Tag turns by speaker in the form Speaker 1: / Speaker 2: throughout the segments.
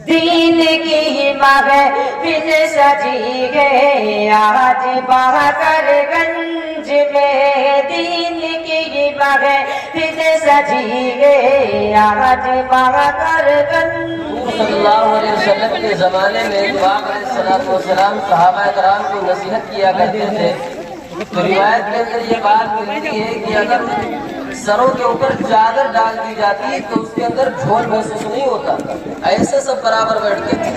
Speaker 1: دین کی محفل سجی ہے آج بہتر گنج میں، دین کی محفل سجی ہے آج بہتر گنج۔
Speaker 2: صلی اللہ علیہ وسلم کے زمانے میں پاک علیہ السلام صحابہ کرام کو نصیحت کیا کرتے تھے، تو روایت کے اندر یہ بات ملتی ہے کہ اگر سروں کے اوپر چادر ڈال دی جاتی ہے تو اس کے اندر جھول محسوس نہیں ہوتا، ایسے سب برابر بیٹھتے تھے۔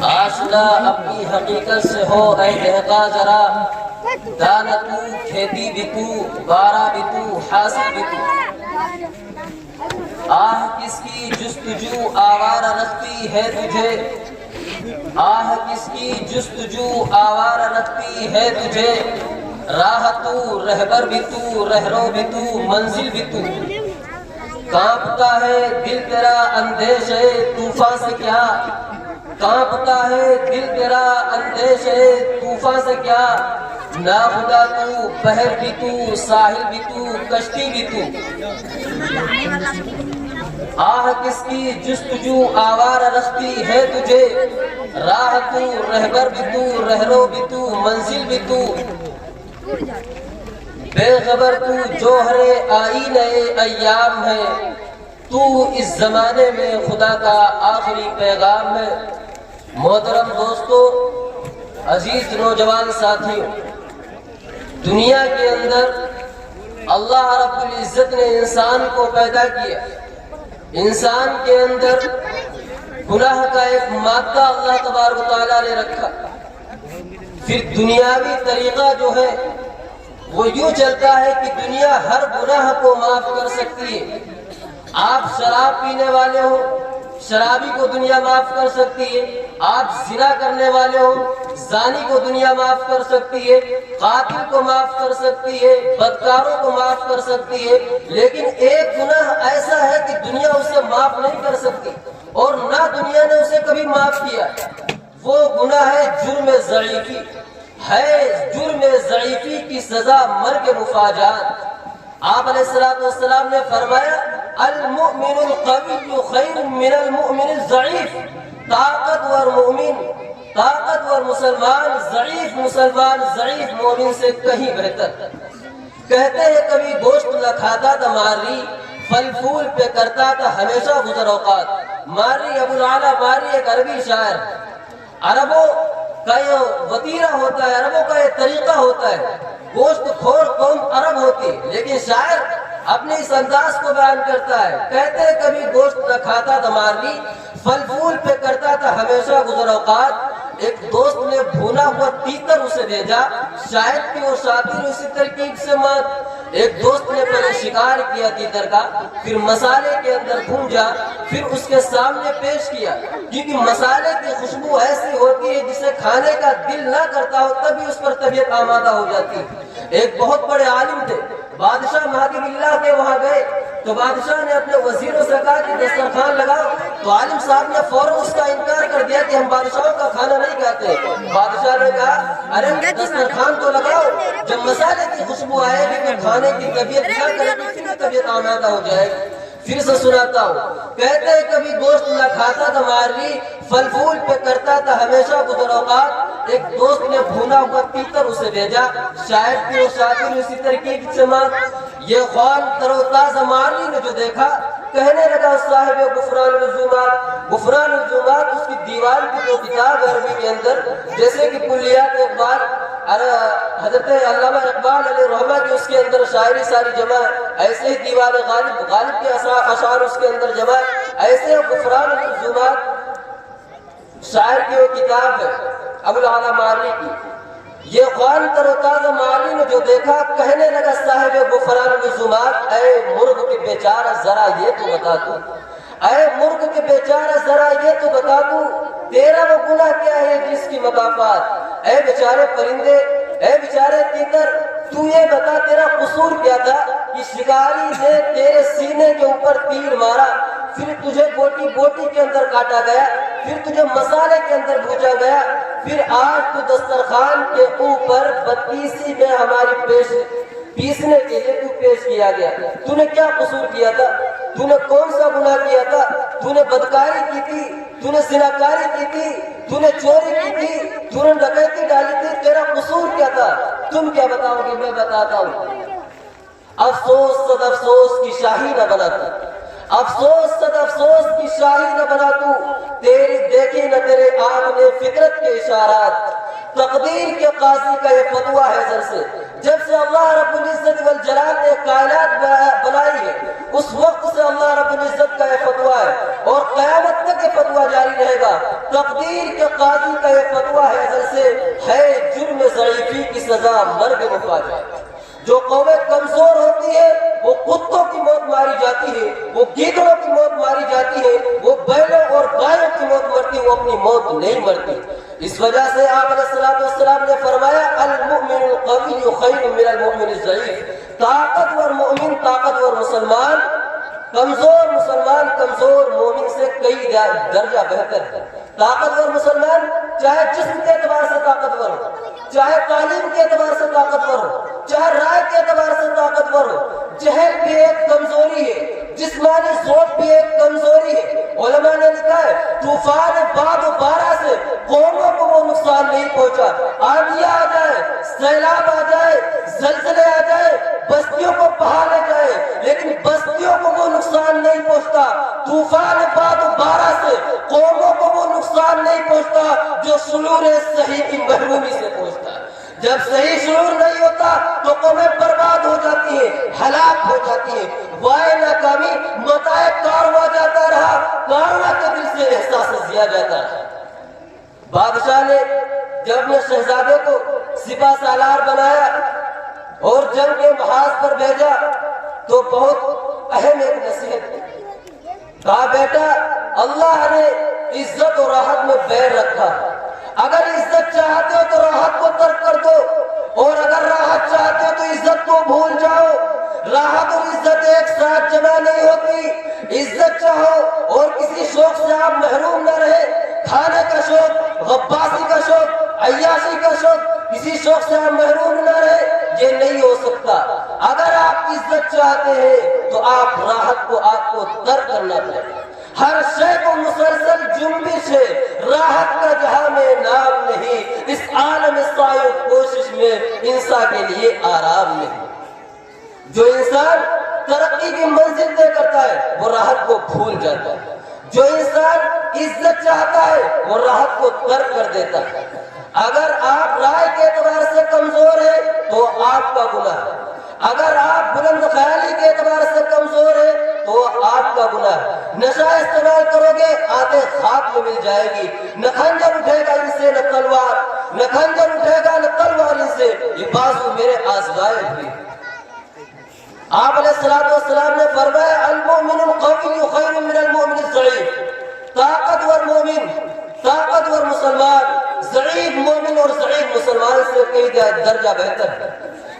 Speaker 2: آشنا اپنی حقیقت سے ہو اے دہقاں ذرا، دانا تو کھیتی بھی تو بارہ بھی تو حاصل بھی تو۔ آہ کس کی جستجو آوارہ رکھتی ہے تجھے، آہ کس کی جستجو آوارہ رکھتی ہے تجھے، راہ تو رہبر بھی تو رہرو بھی تو منزل بھی تو۔ کانپتا ہے دل تیرا اندیشے طوفان سے کیا، کانپتا ہے دل تیرا اندیشے طوفان سے کیا، ناخدا تو بحر بھی تو ساحل بھی تو کشتی بھی تو۔ آہ کس کی جستجو آوارہ رکھتی ہے تجھے، راہ تو رہبر بھی تو رہرو بھی تو منزل بھی تو۔ بے خبر تو جوہر آئینہ ایام ہے، تو اس زمانے میں خدا کا آخری پیغام ہے۔ محترم دوستو، عزیز نوجوان ساتھیوں، دنیا کے اندر اللہ رب العزت نے انسان کو پیدا کیا، انسان کے اندر گناہ کا ایک مادہ اللہ تبارک و تعالیٰ نے رکھا۔ پھر دنیاوی طریقہ جو ہے وہ یوں چلتا ہے کہ دنیا ہر گناہ کو معاف کر سکتی ہے۔ آپ شراب پینے والے ہو، شرابی کو دنیا معاف کر سکتی ہے، آپ زنا کرنے والے ہو، زانی کو دنیا معاف کر سکتی ہے، قاتل کو معاف کر سکتی ہے، بدکاروں کو معاف کر سکتی ہے، لیکن ایک گناہ ایسا ہے کہ دنیا اسے معاف نہیں کر سکتی اور نہ دنیا نے اسے کبھی معاف کیا۔ وہ گناہ ہے جرم ضعیفی، ہے جرم ضعیفی کی سزا مرگ مفاجات۔ آپ علیہ السلام نے فرمایا المؤمن القوی خیر من المؤمن الضعیف، طاقتور مومن، طاقتور مسلمان ضعیف مومن سے کہیں بہتر۔ کہتے ہیں کبھی گوشت نہ کھاتا تھا ماری، پھل پھول پہ کرتا تھا ہمیشہ گزر اوقات۔ ماری ابو العلا ماری ایک عربی شاعر، عربوں کا یہ وطیرہ ہوتا ہے، عربوں کا یہ طریقہ ہوتا ہے، گوشت خور قوم عرب ہوتی ہے، لیکن شاعر اپنے اس انداز کو بیان کرتا ہے۔ کہتے ہیں کبھی گوشت نہ کھاتا تھا مارلی، پھل پھول پہ کرتا تھا ہمیشہ گزر اوقات۔ ایک دوست نے بھونا ہوا تیتر اسے بھیجا، شاید کہ وہ شاطر اسی ترکیب سے مات۔ ایک دوست نے پہلے شکار کیا تیتر کا، پھر مسالے کے اندر بھونجا، پھر اس کے سامنے پیش کیا، کیونکہ مسالے کی خوشبو ایسی ہوتی ہے جسے کھانے کا دل نہ کرتا ہو تبھی اس پر طبیعت آمادہ ہو جاتی ہے۔ ایک بہت بڑے عالم تھے، بادشاہ مہدی باللہ کے وہاں گئے تو بادشاہ نے اپنے وزیروں سے کہا کہ دسترخوان لگاؤ، تو عالم صاحب نے فوراً اس کا انکار کر دیا کہ ہم بادشاہوں کا کھانا نہیں کھاتے۔ بادشاہ نے کہا ارے دسترخوان تو لگاؤ، جب مسالے کی خوشبو آئے گی تو کھانے کی طبیعت نہ کرے گی، پھر طبیعت آمادہ ہو جائے گی۔ پھر سے سناتا ہوں، کہتے ہیں کبھی گوشت نہ کھاتا تھا مارلی، پھل پھول پہ کرتا تھا ہمیشہ گزر اوقات۔ ایک دوست نے بھونا ہوا تیتر اسے بھیجا، شاید کہ وہ شاطر اسی ترکیب سے مات۔ یہ خوان تر و تازہ مارلی نے جو دیکھا، کہنے لگا صاحب غفران العظومات، غفران العظومات اس کی دیوار کی جو کتاب عربی کے اندر، جیسے کہ کلیات اقبال، حضرت علامہ اقبال علیہ رحمہ کی اس کے اندر شاعری ساری جمع، ایسے ہی دیوان غالب کے اشعار اس کے اندر جمع، ایسے غفران العظومات شاعر کی وہ کتاب ہے ابو العلا مارلی کی۔ یہ خوان تر و تازہ مارلی نے جو دیکھا، کہنے لگا صاحب غفران العظومات، اے مرغ کے بیچارہ ذرا یہ تو بتا تو، اے مرغ کے بیچارہ ذرا یہ تو بتا تو، تیرا وہ گناہ کیا ہے جس کی مکافات؟ اے بیچارے پرندے، اے بیچارے تیتر، تو یہ بتا تیرا قصور کیا تھا کہ شکاری نے تیرے سینے کے اوپر تیر مارا، پھر تجھے بوٹی بوٹی کے اندر کاٹا گیا، پھر تجھے مسالے کے اندر بھوجا گیا، پھر آج تو دسترخوان کے اوپر بدکیسی میں ہماری پیش پیسنے کے لیے تو پیش کیا گیا. تو نے کیا قصور کیا تھا؟ تو نے کون سا گناہ کیا تھا؟ تو نے بدکاری کی تھی؟ تو نے زناکاری کی تھی؟ تو نے چوری کی تھی؟ تو نے ڈکیتی ڈالی تھی؟ تیرا قصور کیا تھا؟ تم کیا بتاؤ گے؟ میں بتاتا ہوں. افسوس صد افسوس کی شاہی نہ بنا تو، افسوس صد افسوس کی شاہی نہ بنا تو، تیری دیکھی نہ تیرے آنکھ نے فطرت کے اشارات. تقدیر کے قاضی کا یہ فتویٰ ہے سر سے. جب سے اللہ رب العزت والجلال نے کائنات بنائی ہے اس وقت سے اللہ رب العزت کا یہ فتویٰ ہے اور قیامت تک یہ فتویٰ جاری رہے گا. تقدیر کے قاضی کا یہ فتویٰ ہے سر سے، ہے جرم ضعیفی کی سزا مرگ مفاجات. جو قومیں کمزور ہوتی ہے وہ کتوں کی موت ماری جاتی ہے، وہ گیدڑوں کی موت ماری جاتی ہے، وہ بیلوں اور گایوں کی موت مرتی ہے، وہ اپنی موت نہیں مرتی. اس وجہ سے آپ علیہ السلام نے فرمایا المؤمن القوی خیر من المؤمن الضعیف. طاقتور مومن، طاقتور مسلمان، کمزور مسلمان کمزور مومن سے کئی درجہ بہتر ہے. طاقتور مسلمان چاہے جسم کے اعتبار سے طاقتور ہو، چاہے تعلیم کے اعتبار سے طاقتور ہو، چاہے رائے کے اعتبار سے طاقتور ہو. جہل بھی ایک کمزوری ہے، جسمانی ذوق بھی ایک کمزوری ہے. علماء نے لکھا ہے طوفان باد و بارہ سے قوموں کو وہ نقصان نہیں پہنچا. آندھی آ جائے، سیلاب آ جائے، زلزلے آ جائے، بستیوں کو بہا لے جائے، لیکن بستیوں کو وہ نقصان نہیں پہنچتا. طوفان باد و بارہ سے قوموں کو وہ نقصان نہیں پہنچتا جو شعور صحیح کی محرومی سے پہنچتا. جب صحیح شعور نہیں ہوتا تو قومیں برباد ہو جاتی ہیں، ہلاک ہو جاتی ہیں. وائے ناکامی متاع کارواں جاتا رہا، کارواں کے دل سے احساس زیا جاتا رہا. بادشاہ نے جب اپنے شہزادے کو سپہ سالار بنایا اور جنگ کے محاذ پر بھیجا تو بہت اہم ایک نصیحت کی. کہا بیٹا اللہ نے عزت و راحت میں بیر رکھا. اگر عزت چاہتے ہو تو راحت کو ترک کر دو، اور اگر راحت چاہتے ہو تو عزت کو بھول جاؤ. راحت اور عزت ایک ساتھ جمع نہیں ہوتی. عزت چاہو اور کسی شوق سے آپ محروم نہ رہے. کھانے کا شوق، غباسی کا شوق، عیاشی کا شوق، کسی شوق سے آپ محروم نہ رہے، یہ نہیں ہو سکتا. اگر آپ عزت چاہتے ہیں تو آپ راحت کو آپ کو ترک کرنا پڑے گا. ہر شے کو مسلسل جنبش ہے، راحت کا جہاں میں نام نہیں. اس عالم سعی کوشش میں انسان کے لیے آرام نہیں. جو انسان ترقی کی منزل طے کرتا ہے وہ راحت کو بھول جاتا ہے. جو انسان عزت چاہتا ہے وہ راحت کو ترک کر دیتا ہے. اگر آپ رائے کے اعتبار سے کمزور ہیں تو آپ کا گناہ ہے. اگر آپ بلند خیالی کے اعتبار سے کمزور ہیں تو آپ کا گناہ ہے. نشہ استعمال کرو گے آتے خاک میں مل جائے گی. نہ خنجر اٹھے گا ان سے نہ تلوار، نہ خنجر اٹھے گا نہ تلوار ان سے، یہ بازو میرے آزمائے ہوئے. آپ علیہ السلام نے فرمایا المؤمن القوی خیر من المؤمن الضعیف. طاقتور مومن، طاقتور مسلمان ضعیف مومن اور ضعیف مسلمان سے کئی درجہ بہتر ہے.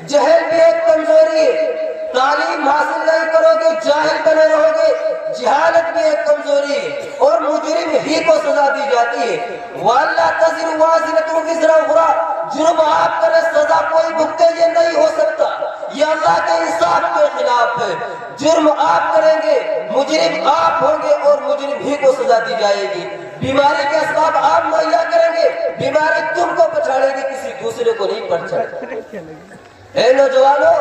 Speaker 2: جہل بھی ایک کمزوری ہے. تعلیم حاصل نہیں کرو گے جاہل بنے رہو گے. جہالت بھی ایک کمزوری ہے اور مجرم ہی کو سزا دی جاتی ہے. وَأَلَّا تَزِرُ وَازِرَةٌ وِزْرَ أُخْرَىٰ. جرم آپ کرے سزا کوئی بھگتے یہ نہیں ہو سکتا. یہ اللہ کے انصاف کے خلاف ہے. جرم آپ کریں گے، مجرم آپ ہوں گے اور مجرم ہی کو سزا دی جائے گی. بیماری کے اسباب آپ مہیا کریں گے، بیماری تم کو پچھاڑے گی، کسی دوسرے کو نہیں پچھاڑے. اے نوجوانوں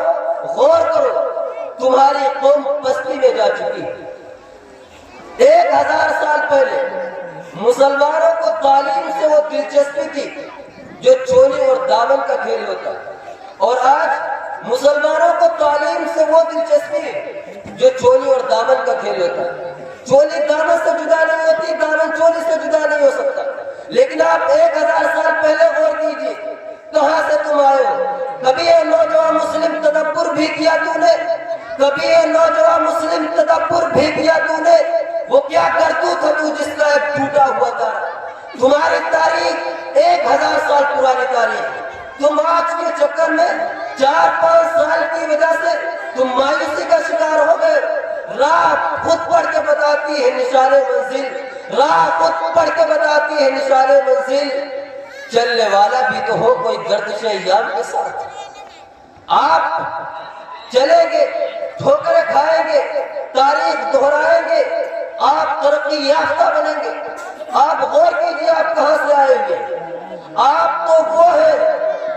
Speaker 2: غور کرو، تمہاری قوم پستی میں جا چکی. 1000 سال پہلے مسلمانوں کو تعلیم سے وہ دلچسپی تھی جو چولی اور دامن کا کھیل ہوتا، اور آج مسلمانوں کو تعلیم سے وہ دلچسپی ہے جو چولی اور دامن کا کھیل ہوتا. چولی دامن سے جدا نہیں ہوتی، دامن چولی سے جدا نہیں ہو سکتا. لیکن آپ 1000 سال پہلے غور کیجیے کہاں سے تم آئے ہو. کبھی یہ نوجوان مسلم تدبر بھی کیا تو نے؟ کبھی یہ نوجوان مسلم تدبر بھی کیا تو نے؟ وہ کیا کرتوت ہے تو جس کا ایک ٹوٹا ہوا تھا. تمہاری تاریخ 1000 سال پرانی تاریخ. تم آج کے چکر میں 4-5 سال کی وجہ سے تم مایوسی کا شکار ہو گئے. راہ خود پڑھ کے بتاتی ہے نشان منزل، راہ خود پڑھ کے بتاتی ہے نشان منزل. چلنے والا بھی تو ہو کوئی گردش ایام کے ساتھ. آپ چلیں گے، ٹھوکریں کھائیں گے، تاریخ دہرائیں گے، آپ ترقی یافتہ بنیں گے۔ آپ غور کیجیے آپ کہاں سے آئیں گے۔ آپ تو وہ ہیں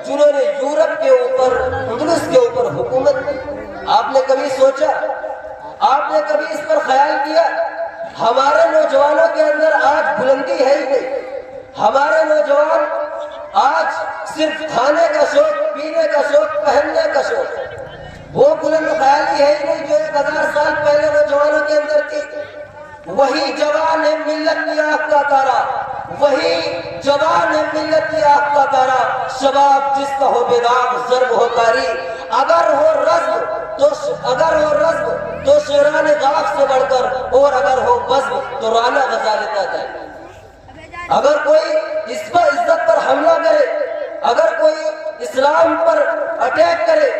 Speaker 2: جنہوں نے یورپ کے اوپر، اندلس کے اوپر حکومت کی۔ آپ نے کبھی سوچا، آپ نے کبھی اس پر خیال کیا؟ ہمارے نوجوانوں کے اندر آج بلندی ہے ہی نہیں۔ ہمارے نوجوان آج صرف کھانے کا شوق، پینے کا شوق، پہننے کا شوق، وہ بلند خیالی ہے ہی نہیں جو 1000 سال پہلے نوجوانوں کے اندر تھی۔ وہی جوان ہے ملت کی آنکھ کا تارا، وہی جوان ہے ملت کی آنکھ کا تارا، شباب جس کا ہو بیداغ ضرب ہو کاری، اگر ہو رزم تو شیران غاف سے بڑھ کر، اور اگر ہو بزم تو رانا غزال تک ہے۔ اگر کوئی اس پر عزت پر حملہ کرے، اگر کوئی اسلام پر اٹیک کرے،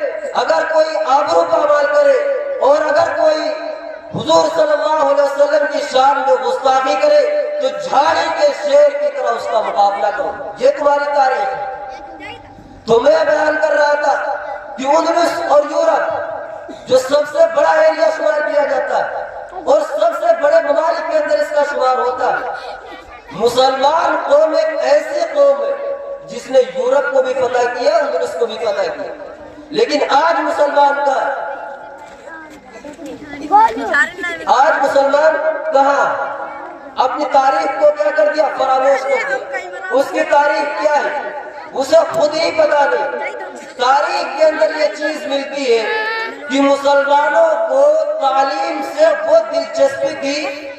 Speaker 2: اگر کوئی آبرو پامال کرے، اور اگر کوئی حضور صلی اللہ علیہ وسلم کی شان میں گستاخی کرے تو جھاڑی کے شیر کی طرح اس کا مقابلہ کرو۔ یہ تمہاری تاریخ ہے۔ تو میں بیان کر رہا تھا کہ اندلس اور یورپ جو سب سے بڑا ایریا شمار کیا جاتا ہے اور سب سے بڑے ممالک کے اندر اس کا شمار ہوتا ہے، مسلمان قوم ایک ایسی قوم ہے جس نے یورپ کو بھی فتح کیا، اندلس کو بھی فتح کیا، لیکن آج مسلمان کہاں اپنی تاریخ کو کیا کر دیا؟ فراموش کر دیا۔ اس کی تاریخ کیا ہے اسے خود ہی پتا نہیں۔ تاریخ کے اندر یہ چیز ملتی ہے کہ مسلمانوں کو تعلیم سے وہ دلچسپی تھی،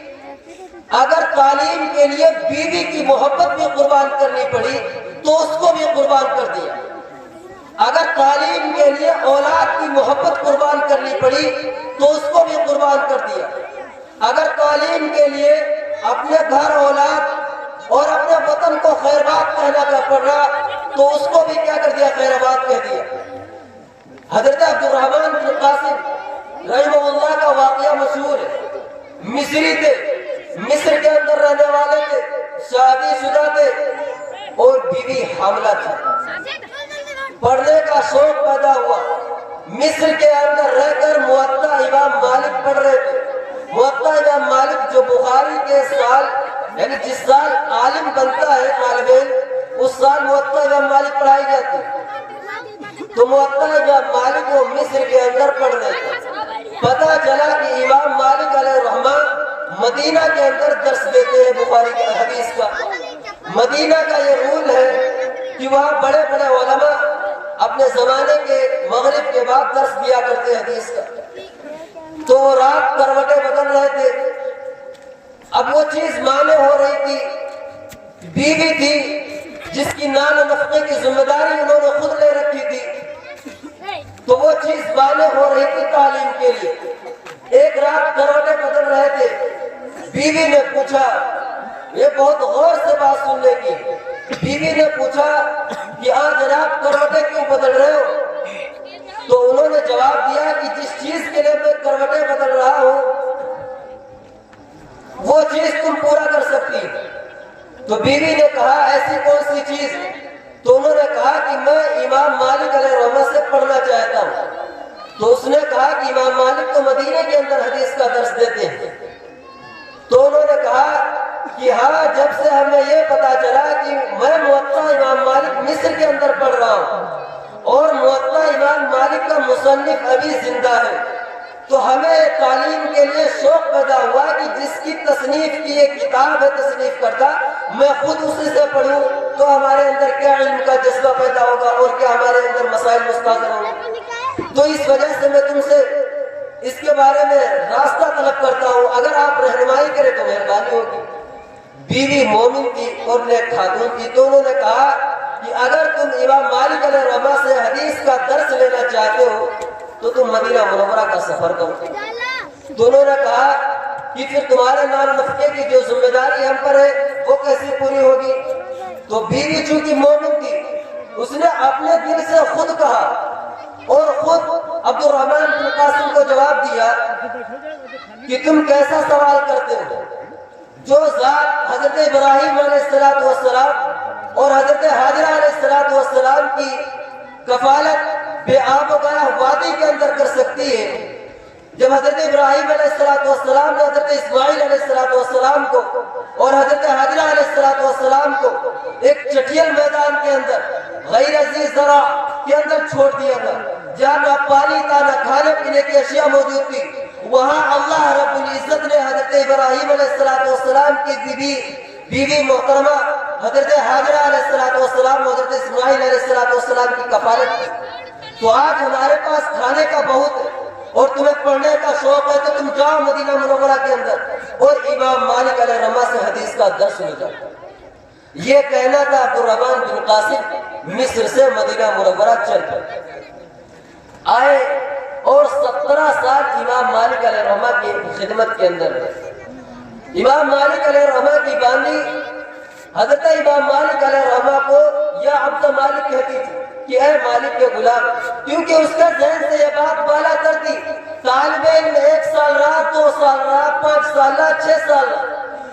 Speaker 2: اگر تعلیم کے لیے بیوی کی محبت بھی قربان کرنی پڑی تو اس کو بھی قربان کر دیا، اگر تعلیم کے لیے اولاد کی محبت قربان کرنی پڑی تو اس کو بھی قربان کر دیا، اگر تعلیم کے لیے اپنے گھر، اولاد اور اپنے وطن کو خیرباد کہنا پڑ رہا تو اس کو بھی کیا کر دیا؟ خیرباد کہہ دیا۔ حضرت عبد الرحمن بن قاسم رحمہ اللہ کا واقعہ مشہور ہے۔ مصری تھے، مصر کے اندر رہنے والے تھے، شادی شدہ تھے اور بیوی حاملہ تھی۔ پڑھنے کا شوق پیدا ہوا، مصر کے اندر رہ کر موطا امام مالک پڑھ رہے تھے۔ موطا امام مالک جو بخاری کے سال، یعنی جس سال عالم بنتا ہے طالب علم، اس سال موطا امام مالک پڑھائی جاتی ہے۔ تو موطا امام مالک وہ مصر کے اندر پڑھ رہے تھے۔ پتہ چلا کہ امام مالک علیہ الرحمن مدینہ کے اندر درس دیتے ہیں بخاری کے حدیث کا۔ مدینہ کا یہ رول ہے کہ وہاں بڑے بڑے علماء اپنے زمانے کے مغرب کے بعد درس دیا کرتے حدیث کا۔ تو وہ رات کروٹیں بدل رہے تھے۔ اب وہ چیز مانے ہو رہی تھی، بیوی تھی جس کی نان و نفقے کی ذمہ داری انہوں نے خود لے رکھی تھی، تو وہ چیز مانے ہو رہی تھی تعلیم کے لیے۔ ایک رات کروٹیں بدل رہے تھے، بیوی نے پوچھا، یہ بہت غور سے بات سننے کی، بیوی نے پوچھا کہ آج جناب کروٹیں کیوں بدل رہے ہو؟ تو انہوں نے جواب دیا کہ جس چیز کے لیے میں کروٹیں بدل رہا ہوں وہ چیز تم پورا کر سکتی۔ تو بیوی نے کہا ایسی کون سی چیز؟ تو انہوں نے کہا کہ میں امام مالک علیہ الرحمہ سے پڑھنا چاہتا ہوں۔ تو اس نے کہا کہ امام مالک تو مدینے کے اندر حدیث کا درس دیتے ہیں۔ تو انہوں نے کہا کہ ہاں، جب سے ہمیں یہ پتا چلا کہ میں موطا امام مالک مصر کے اندر پڑھ رہا ہوں اور موطا امام مالک کا مصنف ابھی زندہ ہے، تو ہمیں تعلیم کے لیے شوق پیدا ہوا کہ جس کی تصنیف کی ایک کتاب ہے تصنیف کرتا، میں خود اسی سے پڑھوں تو ہمارے اندر کیا علم کا جذبہ پیدا ہوگا اور کیا ہمارے اندر مسائل مستحضر ہوں گے۔ تو اس وجہ سے میں تم سے اس کے بارے میں راستہ طلب کرتا ہوں، اگر آپ رہنمائی کریں تو مہربانی ہوگی۔ بیوی مومن تھی اور نیک خاتون تھی، تو انہوں نے کہا کہ اگر تم امام مالک علیہ الرحمہ سے حدیث کا درس لینا چاہتے ہو تو تم مدینہ منورہ کا سفر کرو۔ تو انہوں نے کہا کہ پھر تمہارے نان نفقے کی جو ذمہ داری ہم پر ہے وہ کیسے پوری ہوگی؟ تو بیوی چونکہ مومن تھی، اس نے اپنے دل سے خود کہا اور خود عبد الرحمن بن قاسم کو جواب دیا کہ تم کیسا سوال کرتے ہو؟ جو ذات حضرت ابراہیم علیہ السلام اور حضرت حاجرہ علیہ السلام کی کفالت بے آب و گیا وادی کے اندر کر سکتی ہے۔ جب حضرت ابراہیم علیہ السلام نے حضرت اسماعیل علیہ السلام کو اور حضرت حاجرہ علیہ السلام کو ایک چٹیل میدان کے اندر غیر عزیز زرع کے اندر چھوڑ دیا تھا، جہاں نہ پانی تھا نہ کھانے پینے کی اشیاء موجود تھی، وہاں اللہ رب العزت نے حضرت ابراہیم علیہ السلام کی بیوی محترمہ حضرت حاجرہ علیہ السلام حضرت اسماعیل علیہ السلام کی کفالت کی۔ تو آج ہمارے پاس کھانے کا بہت ہے اور تمہیں پڑھنے کا شوق ہے تو تم جاؤ مدینہ منورہ کے اندر اور امام مالک علیہ رحمہ سے حدیث کا درس لے جاؤ۔ یہ کہنا تھا عبد الرحمن بن قاسم مصر سے مدینہ منورہ چل کر آئے اور 17 سال امام مالک علیہ رحمہ کی خدمت کے اندر رہے۔ امام مالک علیہ رحمہ کی باندھی حضرت امام مالک علیہ رحمہ کو یا عبد مالک کہتی تھی کہ اے مالک کے غلام، کیونکہ اس کا ذہن سے یہ بات بالا کرتی، طالب علم 1 سال رہا، 2 سال رہا، 5 سال رہا، 6 سال رہا،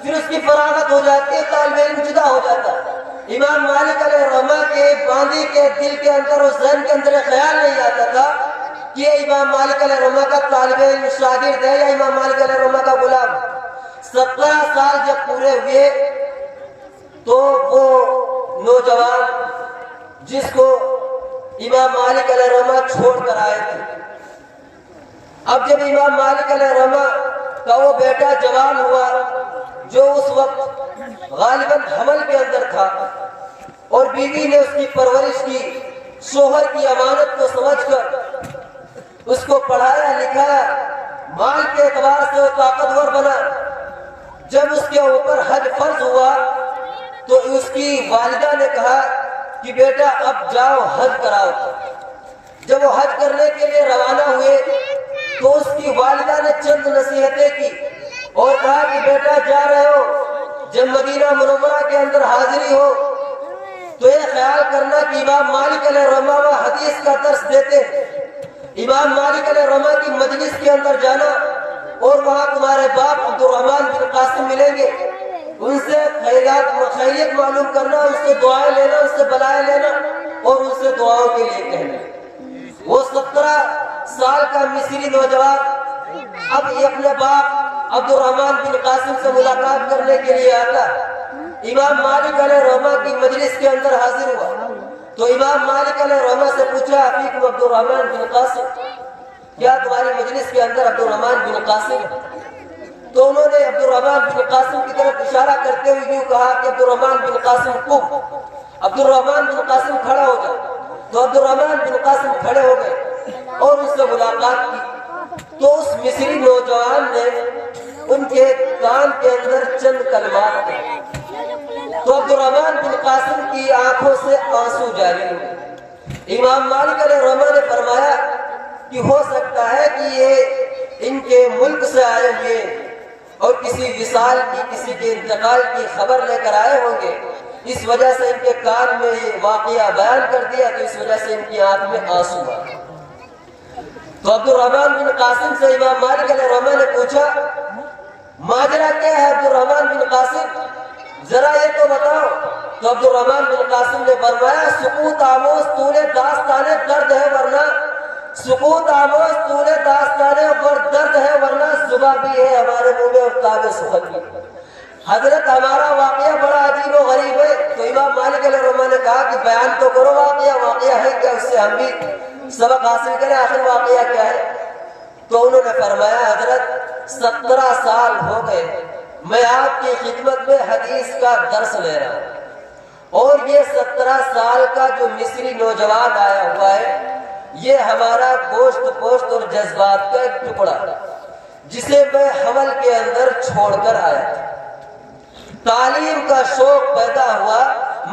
Speaker 2: پھر اس کی فراغت ہو جاتی ہے، طالب علم جدا ہو جاتا ہے۔ امام مالک علیہ رحمہ کے باندھی کے دل کے اندر اور ذہن کے اندر خیال نہیں آتا تھا کہ امام مالک علیہ رحمہ کا طالب علم شاگرد ہے یا امام مالک علیہ رحمہ کا غلام۔ 17 سال جب پورے ہوئے تو وہ نوجوان جس کو امام مالک علیہ رحمہ چھوڑ کر آئے تھے، اب جب امام مالک علیہ رحمہ کا وہ بیٹا جوان ہوا جو اس وقت غالباً حمل کے اندر تھا اور بیوی نے اس کی پرورش کی، شوہر کی امانت کو سمجھ کر اس کو پڑھایا لکھایا، مال کے اعتبار سے وہ طاقتور بنا۔ جب اس کے اوپر حج فرض ہوا تو اس کی والدہ نے کہا کہ بیٹا اب جاؤ حج کراؤ۔ جب وہ حج کرنے کے لیے روانہ ہوئے تو اس کی والدہ نے چند نصیحتیں کی اور کہا کہ بیٹا جا رہے ہو، جب مدینہ منورہ کے اندر حاضری ہو تو یہ خیال کرنا کہ امام مالک علیہ رحمہ وہ حدیث کا درس دیتے ہیں، امام مالک علیہ رحمہ کی مجلس کے اندر جانا اور وہاں تمہارے باپ عبد الرحمن بن قاسم ملیں گے، ان سے خیریت معلوم کرنا، ان سے دعائیں لینا، ان سے بلائیں لینا اور ان سے دعاؤں کے لیے کہنا۔ وہ 17 سال کا مصری نوجوان اب یہ اپنے باپ عبد الرحمن بن قاسم سے ملاقات کرنے کے لیے آتا، امام مالک علیہ رحمہ کی مجلس کے اندر حاضر ہوا تو امام مالک علیہ رحمہ سے پوچھا افیکم عبد الرحمن بن قاسم، کیا تمہاری مجلس کے اندر عبد الرحمن بن قاسم ہے؟ تو انہوں نے عبد الرحمن بن قاسم کی طرف اشارہ کرتے ہوئے یوں کہا کہ عبد الرحمن بن قاسم قم، عبد الرحمن بن قاسم کھڑا ہو جائے۔ تو عبد الرحمن بن قاسم کھڑے ہو گئے اور ان سے ملاقات کی تو اس مصری نوجوان نے ان کے کان کے اندر چند کلمات کہے تو عبد الرحمن بن قاسم کی آنکھوں سے آنسو جاری ہوئے۔ امام مالک علیہ رحمہ نے فرمایا کہ ہو سکتا ہے کہ یہ ان کے ملک سے آئے ہوئے اور کسی وصال کی، کسی کے انتقال کی خبر لے کر آئے ہوں گے، اس وجہ سے ان کے کان میں یہ واقعہ بیان کر دیا تو اس وجہ سے ان کی آنکھ میں آنسو آ۔ تو عبد الرحمن بن قاسم سے امام مالک علیہ رحمہ نے پوچھا ماجرا کیا ہے عبد الرحمن بن قاسم، ذرا یہ تو بتاؤ۔ تو عبد الرحمن بن قاسم نے فرمایا سکوت آموز طول داستان درد ہے ورنہ، سکوت آموز طول داستان درد ہے ورنہ زباں بھی ہے ہمارے منہ میں افتاب سخن بھی۔ حضرت ہمارا واقعہ بڑا عجیب و غریب ہے۔ تو امام مالک علیہ رحمہ نے کہا کہ بیان تو کرو واقعہ ہے کیا، اس سے ہم بھی سبق حاصل کریں، آخر واقعہ کیا ہے۔ تو انہوں نے فرمایا حضرت 17 سال ہو گئے میں آپ کی خدمت میں حدیث کا درس لے رہا ہوں اور یہ 17 سال کا جو مصری نوجوان آیا ہوا ہے یہ ہمارا گوشت پوشت اور جذبات کا ایک ٹکڑا جسے میں حمل کے اندر چھوڑ کر آیا تھا۔ تعلیم کا شوق پیدا ہوا،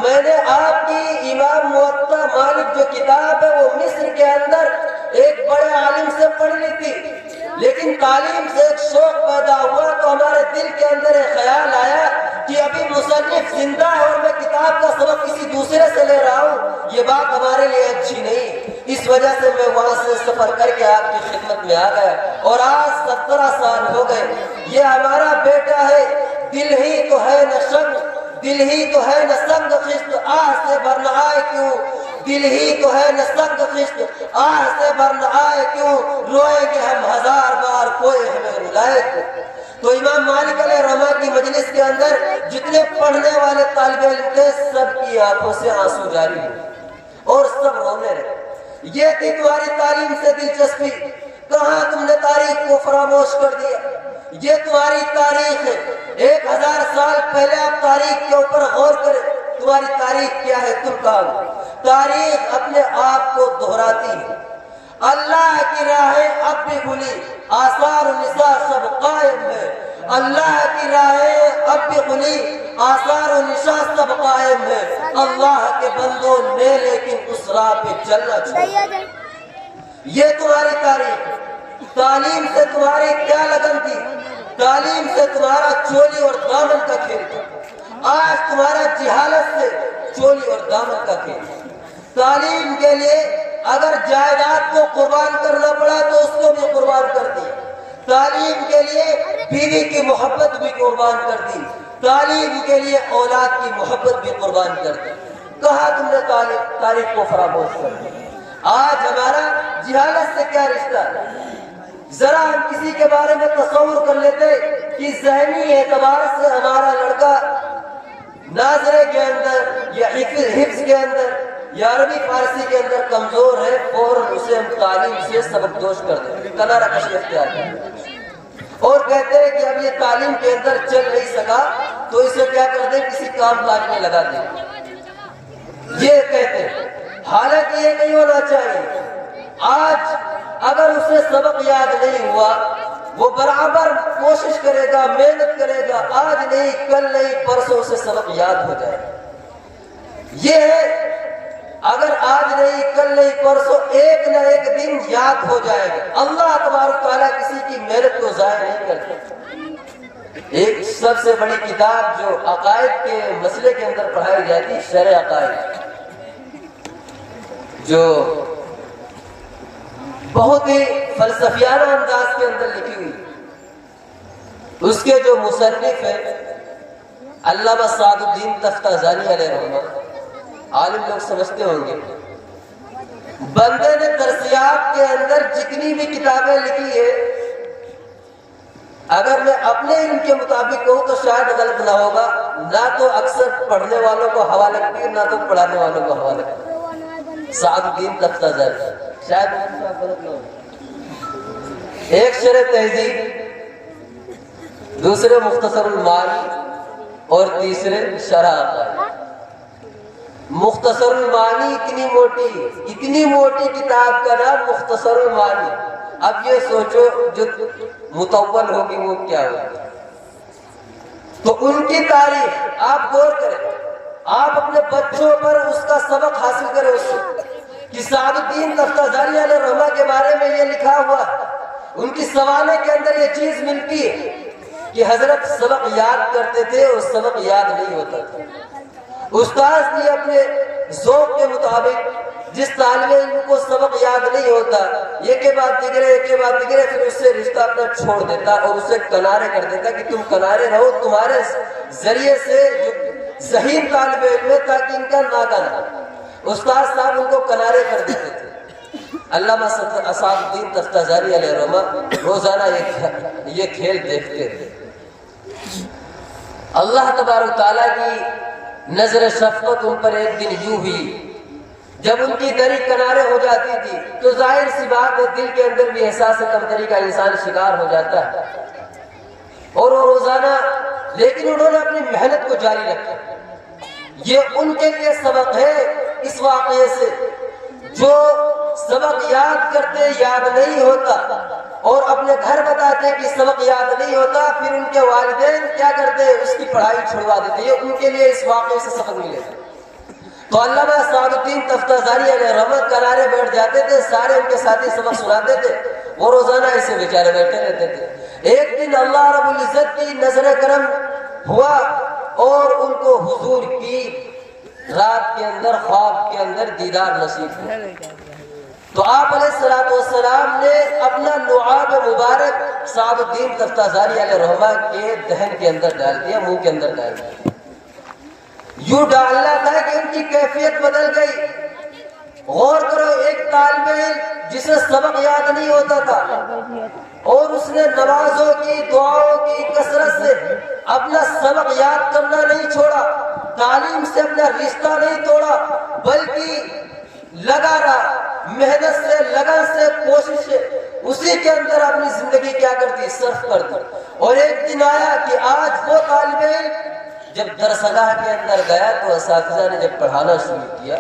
Speaker 2: میں نے آپ کی امام موطا مالک جو کتاب ہے وہ مصر کے اندر ایک بڑے عالم سے پڑھ لی تھی، لیکن تعلیم سے ایک شوق پیدا ہوا تو ہمارے دل کے اندر ایک خیال آیا کہ ابھی مصنف زندہ ہے اور میں کتاب کا سبق کسی دوسرے سے لے رہا ہوں، یہ بات ہمارے لیے اچھی نہیں۔ اس وجہ سے میں وہاں سے سفر کر کے آپ کی خدمت میں آ گیا اور آج 17 سال ہو گئے۔ یہ ہمارا بیٹا ہے، دل ہی تو ہے نہ شنگ، دل ہی تو ہے نہ سنگ خشت، آہ سے بھرنا آئے کیوں، دل ہی تو ہے نہ سخت خشت، آہ سے بر نہ آئے کیوں، روئیں گے ہم ہزار بار کوئی ہمیں رلائے کیوں۔ تو امام مالک علیہ رحمہ کی مجلس کے اندر جتنے پڑھنے والے طالب علم تھے سب کی آنکھوں سے آنسو جاری ہوئے اور سب رونے رہے۔ یہ تھی تمہاری تعلیم سے دلچسپی، کہاں تم نے تاریخ کو فراموش کر دیا۔ یہ تمہاری تاریخ ہے، 1000 سال پہلے آپ تاریخ کے اوپر غور کریں، تمہاری تاریخ کیا ہے، تم کہاں۔ تاریخ اپنے آپ کو دہراتی ہے۔ اللہ کی راہیں اب بھی کھلی، آثار و نشاں سب قائم ہے۔ اللہ کی راہیں اب بھی کھلی، آثار و نشاں سب قائم ہے۔ اللہ کے بندوں نے لیکن اس راہ پہ چلنا چھوڑا۔ یہ تمہاری تاریخ، تعلیم سے تمہاری کیا لگن تھی، تعلیم سے تمہارا چولی اور دامن کا کھیل تھا، آج تمہارا جہالت سے چولی اور دامن کا کھیل۔ تعلیم کے لیے اگر جائیداد کو قربان کرنا پڑا تو اس کو بھی قربان کر دی، تعلیم کے لیے بیوی کی محبت بھی قربان کر دی، تعلیم کے لیے اولاد کی محبت بھی قربان کر دی۔ کہاں تم نے تاریخ کو فراموش کر دیا۔ آج ہمارا جہالت سے کیا رشتہ ہے؟ ذرا ہم کسی کے بارے میں تصور کر لیتے کہ ذہنی اعتبار سے ہمارا لڑکا ناظرے کے اندر یا حفظ کے اندر یا عربی فارسی کے اندر کمزور ہے، فوراً اسے ہم تعلیم سے سبق دوش کر دیں، کنارہ کشی اختیار کریں اور کہتے ہیں کہ اب یہ تعلیم کے اندر چل نہیں سکا تو اسے کیا کر دیں، کسی کام کاج میں لگا دیں، یہ کہتے ہیں۔ حالانکہ یہ نہیں ہونا چاہیے۔ آج اگر اسے سبق یاد نہیں ہوا وہ برابر کوشش کرے گا، محنت کرے گا، آج نہیں کل نہیں پرسوں اسے سبق یاد ہو جائے گا۔ یہ ہے اگر آج نہیں کل نہیں پرسوں ایک نہ ایک دن یاد ہو جائے گا۔ اللہ تبارک تعالیٰ کسی کی محنت کو ضائع نہیں کرتا۔ ایک سب سے بڑی کتاب جو عقائد کے مسئلے کے اندر پڑھائی جاتی، شرح عقائد، جو بہت ہی فلسفیانہ انداز کے اندر لکھی ہوئی، اس کے جو مصنف ہیں علامہ سعد الدین تفتازانی علیہ رحمہ، عالم لوگ سمجھتے ہوں گے، بندے نے درسیات کے اندر جتنی بھی کتابیں لکھی ہے، اگر میں اپنے علم کے مطابق کہوں تو شاید غلط نہ ہوگا، نہ تو اکثر پڑھنے والوں کو ہوا لگتی ہے نہ تو پڑھانے والوں کو ہوا لگتی ہے۔ سعد الدین تفتازانی، شاید غلط نہ ہو۔ ایک شرح تہذیب، دوسرے مختصر المعانی اور تیسرے شرح عقائد۔ مختصر المعانی اتنی موٹی کتاب کا نام مختصر المعانی۔ اب یہ سوچو جو مطول ہوگی وہ کیا ہوگی۔ تو ان کی تاریخ آپ غور کریں، آپ اپنے بچوں پر اس کا سبق حاصل کریں، اس سے کہ سعد الدین تفتازانی علیہ رحمہ کے بارے میں یہ لکھا ہوا، ان کی سوالے کے اندر یہ چیز ملتی ہے کہ حضرت سبق یاد کرتے تھے اور سبق یاد نہیں ہوتا تھا۔ استاذ بھی اپنے ذوق کے مطابق جس طالب علم کو سبق یاد نہیں ہوتا، ایک کے بعد دیگرے پھر اس سے رشتہ اپنا چھوڑ دیتا اور اسے کنارے کر دیتا کہ تم کنارے رہو، تمہارے ذریعے سے جو ذہین طالب علم ہے تاکہ ان کا ناکہ نہ۔ استاد صاحب ان کو کنارے کر دیتے تھے۔ علامہ سعد الدین تفتازانی علیہ رحمہ روزانہ یہ کھیل دیکھتے تھے۔ اللہ تبارک تعالیٰ کی نظر شفقت ان پر ایک دن یوں ہوئی، جب ان کی دری کنارے ہو جاتی تھی تو ظاہر سی بات ہے دل کے اندر بھی احساس کمتری کا انسان شکار ہو جاتا ہے، اور وہ روزانہ، لیکن انہوں نے اپنی محنت کو جاری رکھا۔ یہ ان کے لیے سبق ہے اس واقعے سے، جو سبق یاد کرتے یاد نہیں ہوتا اور اپنے گھر بتاتے کہ سبق یاد نہیں ہوتا، پھر ان کے والدین کیا کرتے، اس کی پڑھائی چھڑوا دیتے۔ یہ ان کے لیے اس واقعے سے سبق ملے۔ تو علامہ سعد الدین تفتازانی علیہ رحمہ کنارے بیٹھ جاتے تھے، سارے ان کے ساتھی سبق سناتے تھے، وہ روزانہ ایسے بیچارے بیٹھے رہتے تھے۔ ایک دن اللہ رب العزت کی نظر کرم ہوا اور ان کو حضور کی رات کے اندر خواب کے اندر دیدار نصیب ہوا۔ تو آپ علیہ السلام نے اپنا لعاب مبارک سعد الدین تفتازانی علیہ رحمہ کے دہن کے اندر ڈال دیا، منہ کے اندر ڈال دیا۔ یوں ڈالنا تھا کہ ان کی کیفیت بدل گئی، غور کرو، ایک طالب علم جسے سبق یاد نہیں ہوتا تھا اور اس نے نمازوں کی دعاؤں کی کثرت سے اپنا سبق یاد کرنا نہیں چھوڑا، تعلیم سے اپنا رشتہ نہیں توڑا، بلکہ لگا رہا، محنت سے، لگن سے، کوشش سے اسی کے اندر اپنی زندگی کیا کرتی، صرف کرتی۔ اور ایک دن آیا کہ آج وہ طالب علم جب درسگاہ کے اندر گیا تو اساتذہ نے جب پڑھانا شروع کیا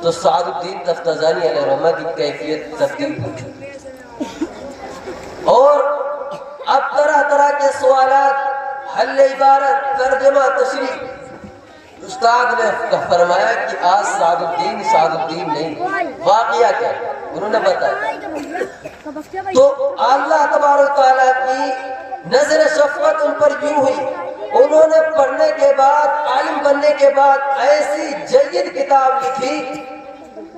Speaker 2: تو سعد الدین تفتزانی علیہ رحمہ کی کیفیت تبدیل ہو چکی، اور اب طرح طرح کے سوالات، حل عبارت، ترجمہ، تشریح۔ استاد نے فرمایا کہ آج سعد الدین نہیں، واقعہ کیا؟ انہوں نے بتایا تو اللہ تبارک و تعالیٰ کی نظر شفقت ان پر یوں ہوئی، انہوں نے پڑھنے کے بعد، عالم بننے کے بعد ایسی جید کتاب لکھی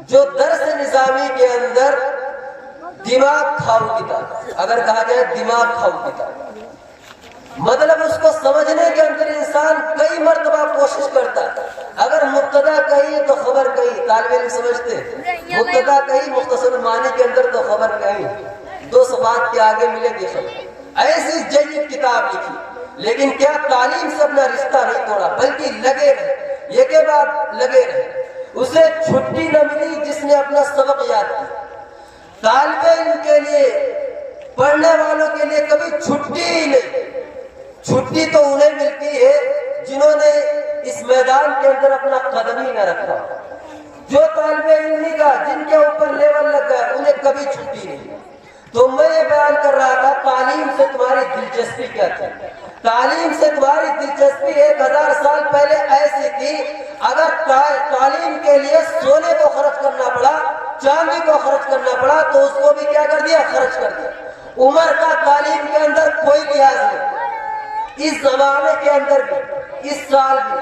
Speaker 2: جو درس نظامی کے اندر دماغ کھاؤ کتاب، اگر کہا جائے دماغ کھاؤ کتاب، مطلب اس کو سمجھنے کے اندر انسان کئی مرتبہ کوشش کرتا ہے۔ اگر مبتدا کہی تو خبر کہی، طالب علم سمجھتے ہیں، مبتدا کہی مختصر المعانی کے اندر تو خبر کہی، دو صفحات کے آگے ملے گی خبر۔ ایسی جید کتاب لکھی، لیکن کیا تعلیم سے اپنا رشتہ نہیں توڑا، بلکہ لگے رہے، یہ کے بعد لگے رہے۔ اسے چھٹی نہ ملی جس نے اپنا سبق یاد کیا۔ طالب علم کے لیے، پڑھنے والوں کے لیے کبھی چھٹی ہی نہیں، چھٹی تو انہیں ملتی ہے جنہوں نے اس میدان کے اندر اپنا قدم ہی نہ رکھا۔ جو طالب علم کا جن کے اوپر لیول لگ گیا انہیں کبھی چھٹی نہیں۔ تو میں یہ بیان کر رہا تھا تعلیم سے تمہاری دلچسپی کیا تھی۔ تعلیم سے تمہاری دلچسپی 1000 سال پہلے ایسی تھی، اگر تعلیم کے لیے سونے کو خرچ کرنا پڑا، چاندی کو خرچ کرنا پڑا تو اس کو بھی کیا کر دیا، خرچ کر دیا۔ عمر کا تعلیم کے اندر کوئی لحاظ نہیں۔ اس زمانے کے اندر بھی، اس سال بھی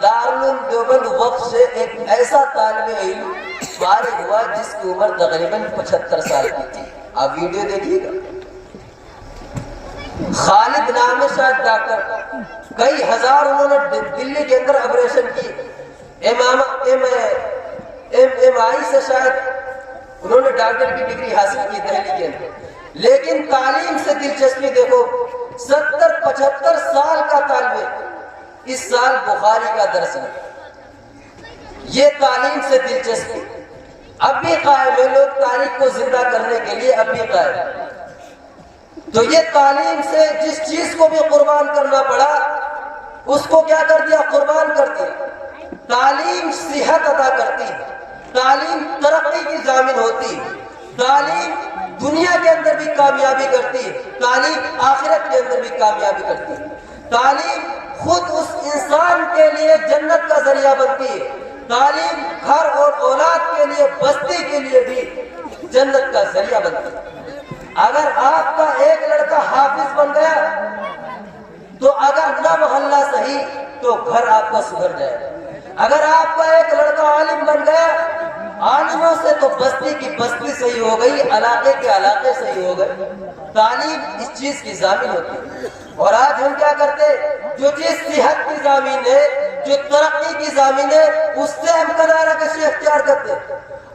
Speaker 2: دارالعلوم دیوبند وقت سے ایک ایسا طالب علم فارغ ہوا جس کی عمر تقریباً 75 سال کی تھی۔ آپ ویڈیو دیکھیے گا، خالد نام ہے شاید ڈاکٹر، کئی ہزار انہوں نے دلی کے اندر آپریشن کی، ایم آئی سے شاید انہوں نے ڈاکٹر کی ڈگری حاصل کی دہلی کے اندر۔ لیکن تعلیم سے دلچسپی دیکھو، 70-75 سال کا طالب علم اس سال بخاری کا درس ہے، یہ تعلیم سے دلچسپی اب بھی قائم ہے۔ لوگ تاریخ کو زندہ کرنے کے لیے اب بھی قائم ہے۔ تو یہ تعلیم سے جس چیز کو بھی قربان کرنا پڑا اس کو کیا کر دیا، قربان کر دیا۔ تعلیم صحت عطا کرتی ہے، تعلیم ترقی کی ضامن ہوتی ہے، تعلیم دنیا کے اندر بھی کامیابی کرتی ہے، تعلیم آخرت کے اندر بھی کامیابی کرتی ہے، تعلیم خود اس انسان کے لیے جنت کا ذریعہ بنتی ہے، تعلیم گھر اور اولاد کے لیے، بستی کے لیے بھی جنت کا ذریعہ بنتی ہے۔ اگر آپ کا ایک لڑکا حافظ بن گیا تو اگر نہ محلہ صحیح تو گھر آپ کا سدھر جائے گا۔ اگر آپ کا ایک لڑکا عالم بن گیا، عالموں سے تو بستی کی بستی صحیح ہو گئی، علاقے کے علاقے صحیح ہو گئے۔ تعلیم اس چیز کی ضامن ہوتی ہے۔ اور آج ہم کیا کرتے، جو چیز صحت کی ضامن ہے، جو ترقی کی ضامن ہے، اس سے ہم کنارہ کشی اختیار کرتے،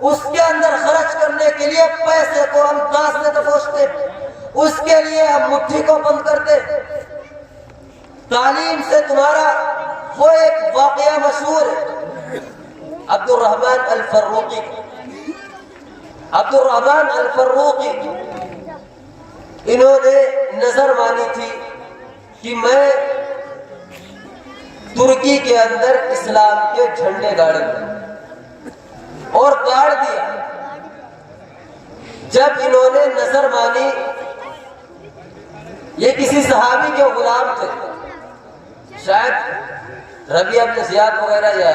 Speaker 2: اس کے اندر خرچ کرنے کے لیے پیسے کو ہم داس میں دبوچتے، اس کے لیے ہم مٹھی کو بند کرتے۔ تعلیم سے تمہارا وہ ایک واقعہ مشہور ہے، عبد الرحمن الفروقی، انہوں نے نظر مانی تھی کہ میں ترکی کے اندر اسلام کے جھنڈے گاڑوں اور گاڑ دیا۔ جب انہوں نے نظر مانی، یہ کسی صحابی کے غلام تھے، شاید ربیعہ بن زیاد وغیرہ یا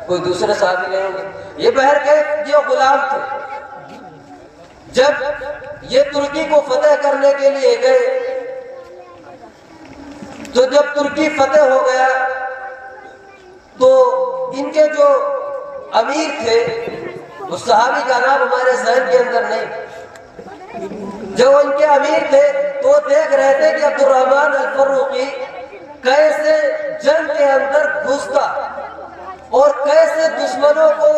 Speaker 2: کوئی دوسرے صحابی نہیں ہوں گے، یہ بہرکیف یہ غلام تھے۔ جب یہ ترکی کو فتح کرنے کے لیے گئے تو جب ترکی فتح ہو گیا تو ان کے جو امیر تھے، اس صحابی کا نام ہمارے ذہن کے اندر نہیں، جو ان کے امیر تھے تو دیکھ رہے تھے کہ عبد الرحمن الفروقی کیسے جنگ کے اندر گھستا اور کیسے دشمنوں کو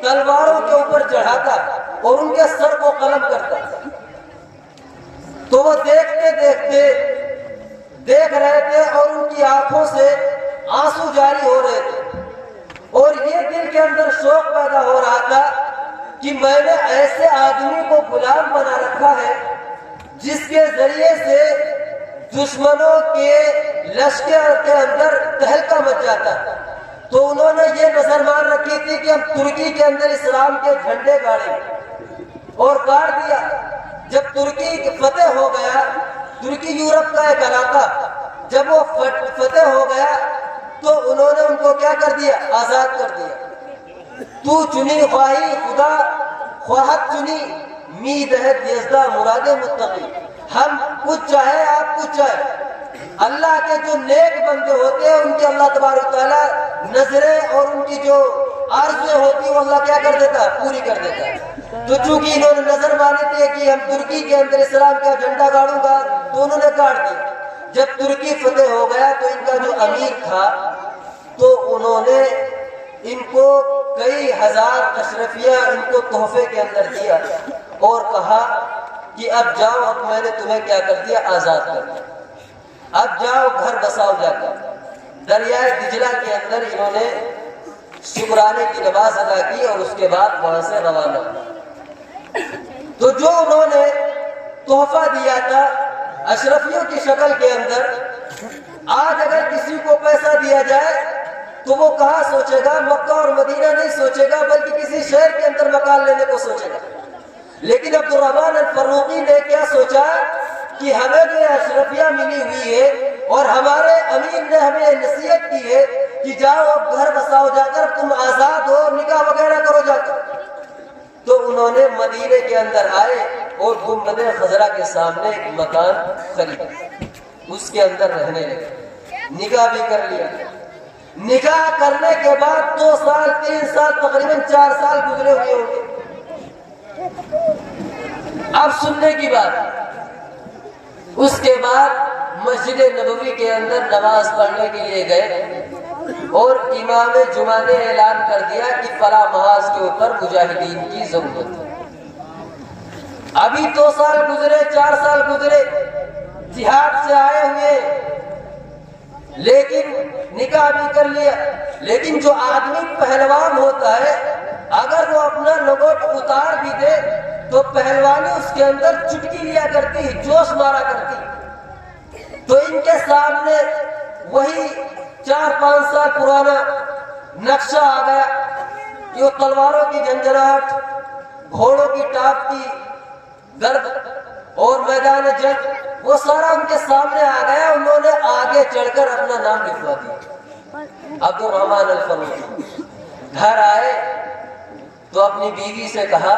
Speaker 2: تلواروں کے اوپر چڑھاتا اور ان کے سر کو قلم کرتا. تو وہ دیکھتے دیکھتے دیکھ رہے تھے اور ان کی آنکھوں سے آنسو جاری ہو رہے تھے اور یہ دل کے اندر شوق پیدا ہو رہا تھا کہ میں نے ایسے آدمی کو غلام بنا رکھا ہے جس کے ذریعے سے دشمنوں کے لشکر کے اندر تہلکہ مچ جاتا. تو انہوں نے یہ نظر مان رکھی تھی کہ ہم ترکی کے اندر اسلام کے جھنڈے گاڑیں اور گاڑ دیا. جب ترکی فتح ہو گیا، ترکی یورپ کا ایک علاقہ، جب وہ فتح ہو گیا تو انہوں نے ان کو کیا کر دیا؟ آزاد کر دیا. تو چنی خواہی خدا خواہت چنی می دہت یزدہ مراد متقی. ہم کچھ چاہے آپ کچھ چاہے، اللہ کے جو نیک بندے ہوتے ہیں ان کے اللہ تبارک تعالیٰ نظریں اور ان کی جو آرزویں ہوتی وہ اللہ کیا کر دیتا ہے؟ پوری کر دیتا ہے. تو چونکہ انہوں نے نظر مانی تھی کہ ہم ترکی کے اندر اسلام کا جھنڈا گاڑوں گا تو انہوں نے گاڑ دیا. جب ترکی فتح ہو گیا تو ان کا جو امیر تھا تو انہوں نے ان کو کئی ہزار اشرفیہ ان کو تحفے کے اندر دیا اور کہا کہ اب جاؤ، اب میں نے تمہیں کیا کر دیا؟ آزاد کر دیا. اب جاؤ گھر بساؤ جا کر. دریائے دجلہ کے اندر انہوں نے شکرانے کی نماز ادا کی اور اس کے بعد وہاں سے روانہ. تو جو انہوں نے تحفہ دیا تھا اشرفیوں کی شکل کے اندر، آج اگر کسی کو پیسہ دیا جائے تو وہ کہاں سوچے گا؟ مکہ اور مدینہ نہیں سوچے گا بلکہ کسی شہر کے اندر مکان لینے کو سوچے گا. لیکن عبدالرحمن الفروقی نے کیا سوچا کہ ہمیں جو اشرفیہ ملی ہوئی ہے اور ہمارے امیر نے ہمیں نصیحت کی ہے کہ جاؤ اب گھر بساؤ جا کر، تم آزاد ہو، نکاح وغیرہ کرو جا کر. تو انہوں نے مدینے کے اندر آئے اور گنبد خضرا کے سامنے ایک مکان خریدا، اس کے اندر رہنے لگے. نکاح بھی کر لیا. نکاح کرنے کے بعد 2 سال 3 سال تقریباً 4 سال گزرے ہوئے ہوں گے. اب سننے کی بات، اس کے بعد مسجد نبوی کے اندر نماز پڑھنے کے لیے گئے اور امام جمعہ نے اعلان کر دیا کہ فلاں محاذ کے اوپر مجاہدین کی ضرورت ہے. ابھی 2 سال گزرے، 4 سال گزرے، جہاد سے آئے ہوئے، لیکن نکاح بھی کر لیا. لیکن جو آدمی پہلوان ہوتا ہے اگر وہ اپنا لگوٹ اتار بھی دے تو پہلوانی اس کے اندر چٹکی لیا کرتی، جوش مارا کرتی. تو ان کے سامنے وہی 4-5 سال پرانا نقشہ آ گیا کہ وہ تلواروں کی جھنجھناہٹ، گھوڑوں کی ٹاپ کی گرد اور میدان جنگ، وہ سارا ان کے سامنے آ گیا. انہوں نے آگے چڑھ کر اپنا نام لکھوا دیا، عبدالرحمن الفروقی. گھر آئے تو اپنی بیوی سے کہا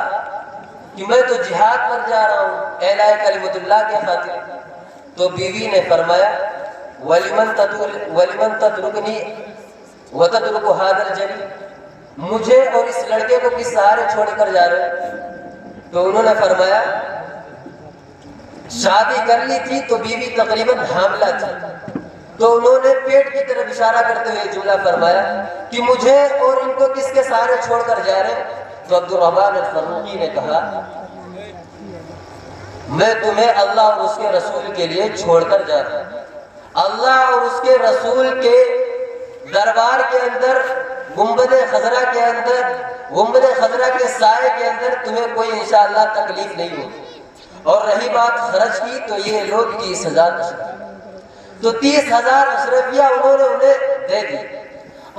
Speaker 2: کہ میں تو جہاد پر جا رہا ہوں اعلاء کلمت اللہ کے خاطر. تو بیوی نے فرمایا وَلِمَنْ تَتْرُكْنِي وَتَتْرُكُ هَذَا الْجَلِيلَ، مجھے اور اس لڑکے کو کس سہارے چھوڑ کر جا رہے ہیں؟ تو انہوں نے فرمایا شادی کر لی تھی تو بیوی تقریباً حاملہ تھی. تو انہوں نے پیٹ کی طرف اشارہ کرتے ہوئے جملہ فرمایا کہ مجھے اور ان کو کس کے سہارے چھوڑ کر جا رہے ہیں؟ تو عبدالرحمن الفروقی نے کہا میں تمہیں اللہ اور اس کے رسول کے لیے چھوڑ کر جا رہا ہوں. اللہ اور اس کے رسول کے دربار کے اندر، گنبد خضرا کے اندر، گنبد خضرا کے سائے کے اندر تمہیں کوئی انشاءاللہ تکلیف نہیں ہوگی. اور رہی بات خرچ کی تو یہ لوگ 30,000 اشرف، تو 30,000 اشرفیہ انہوں نے انہیں دے دی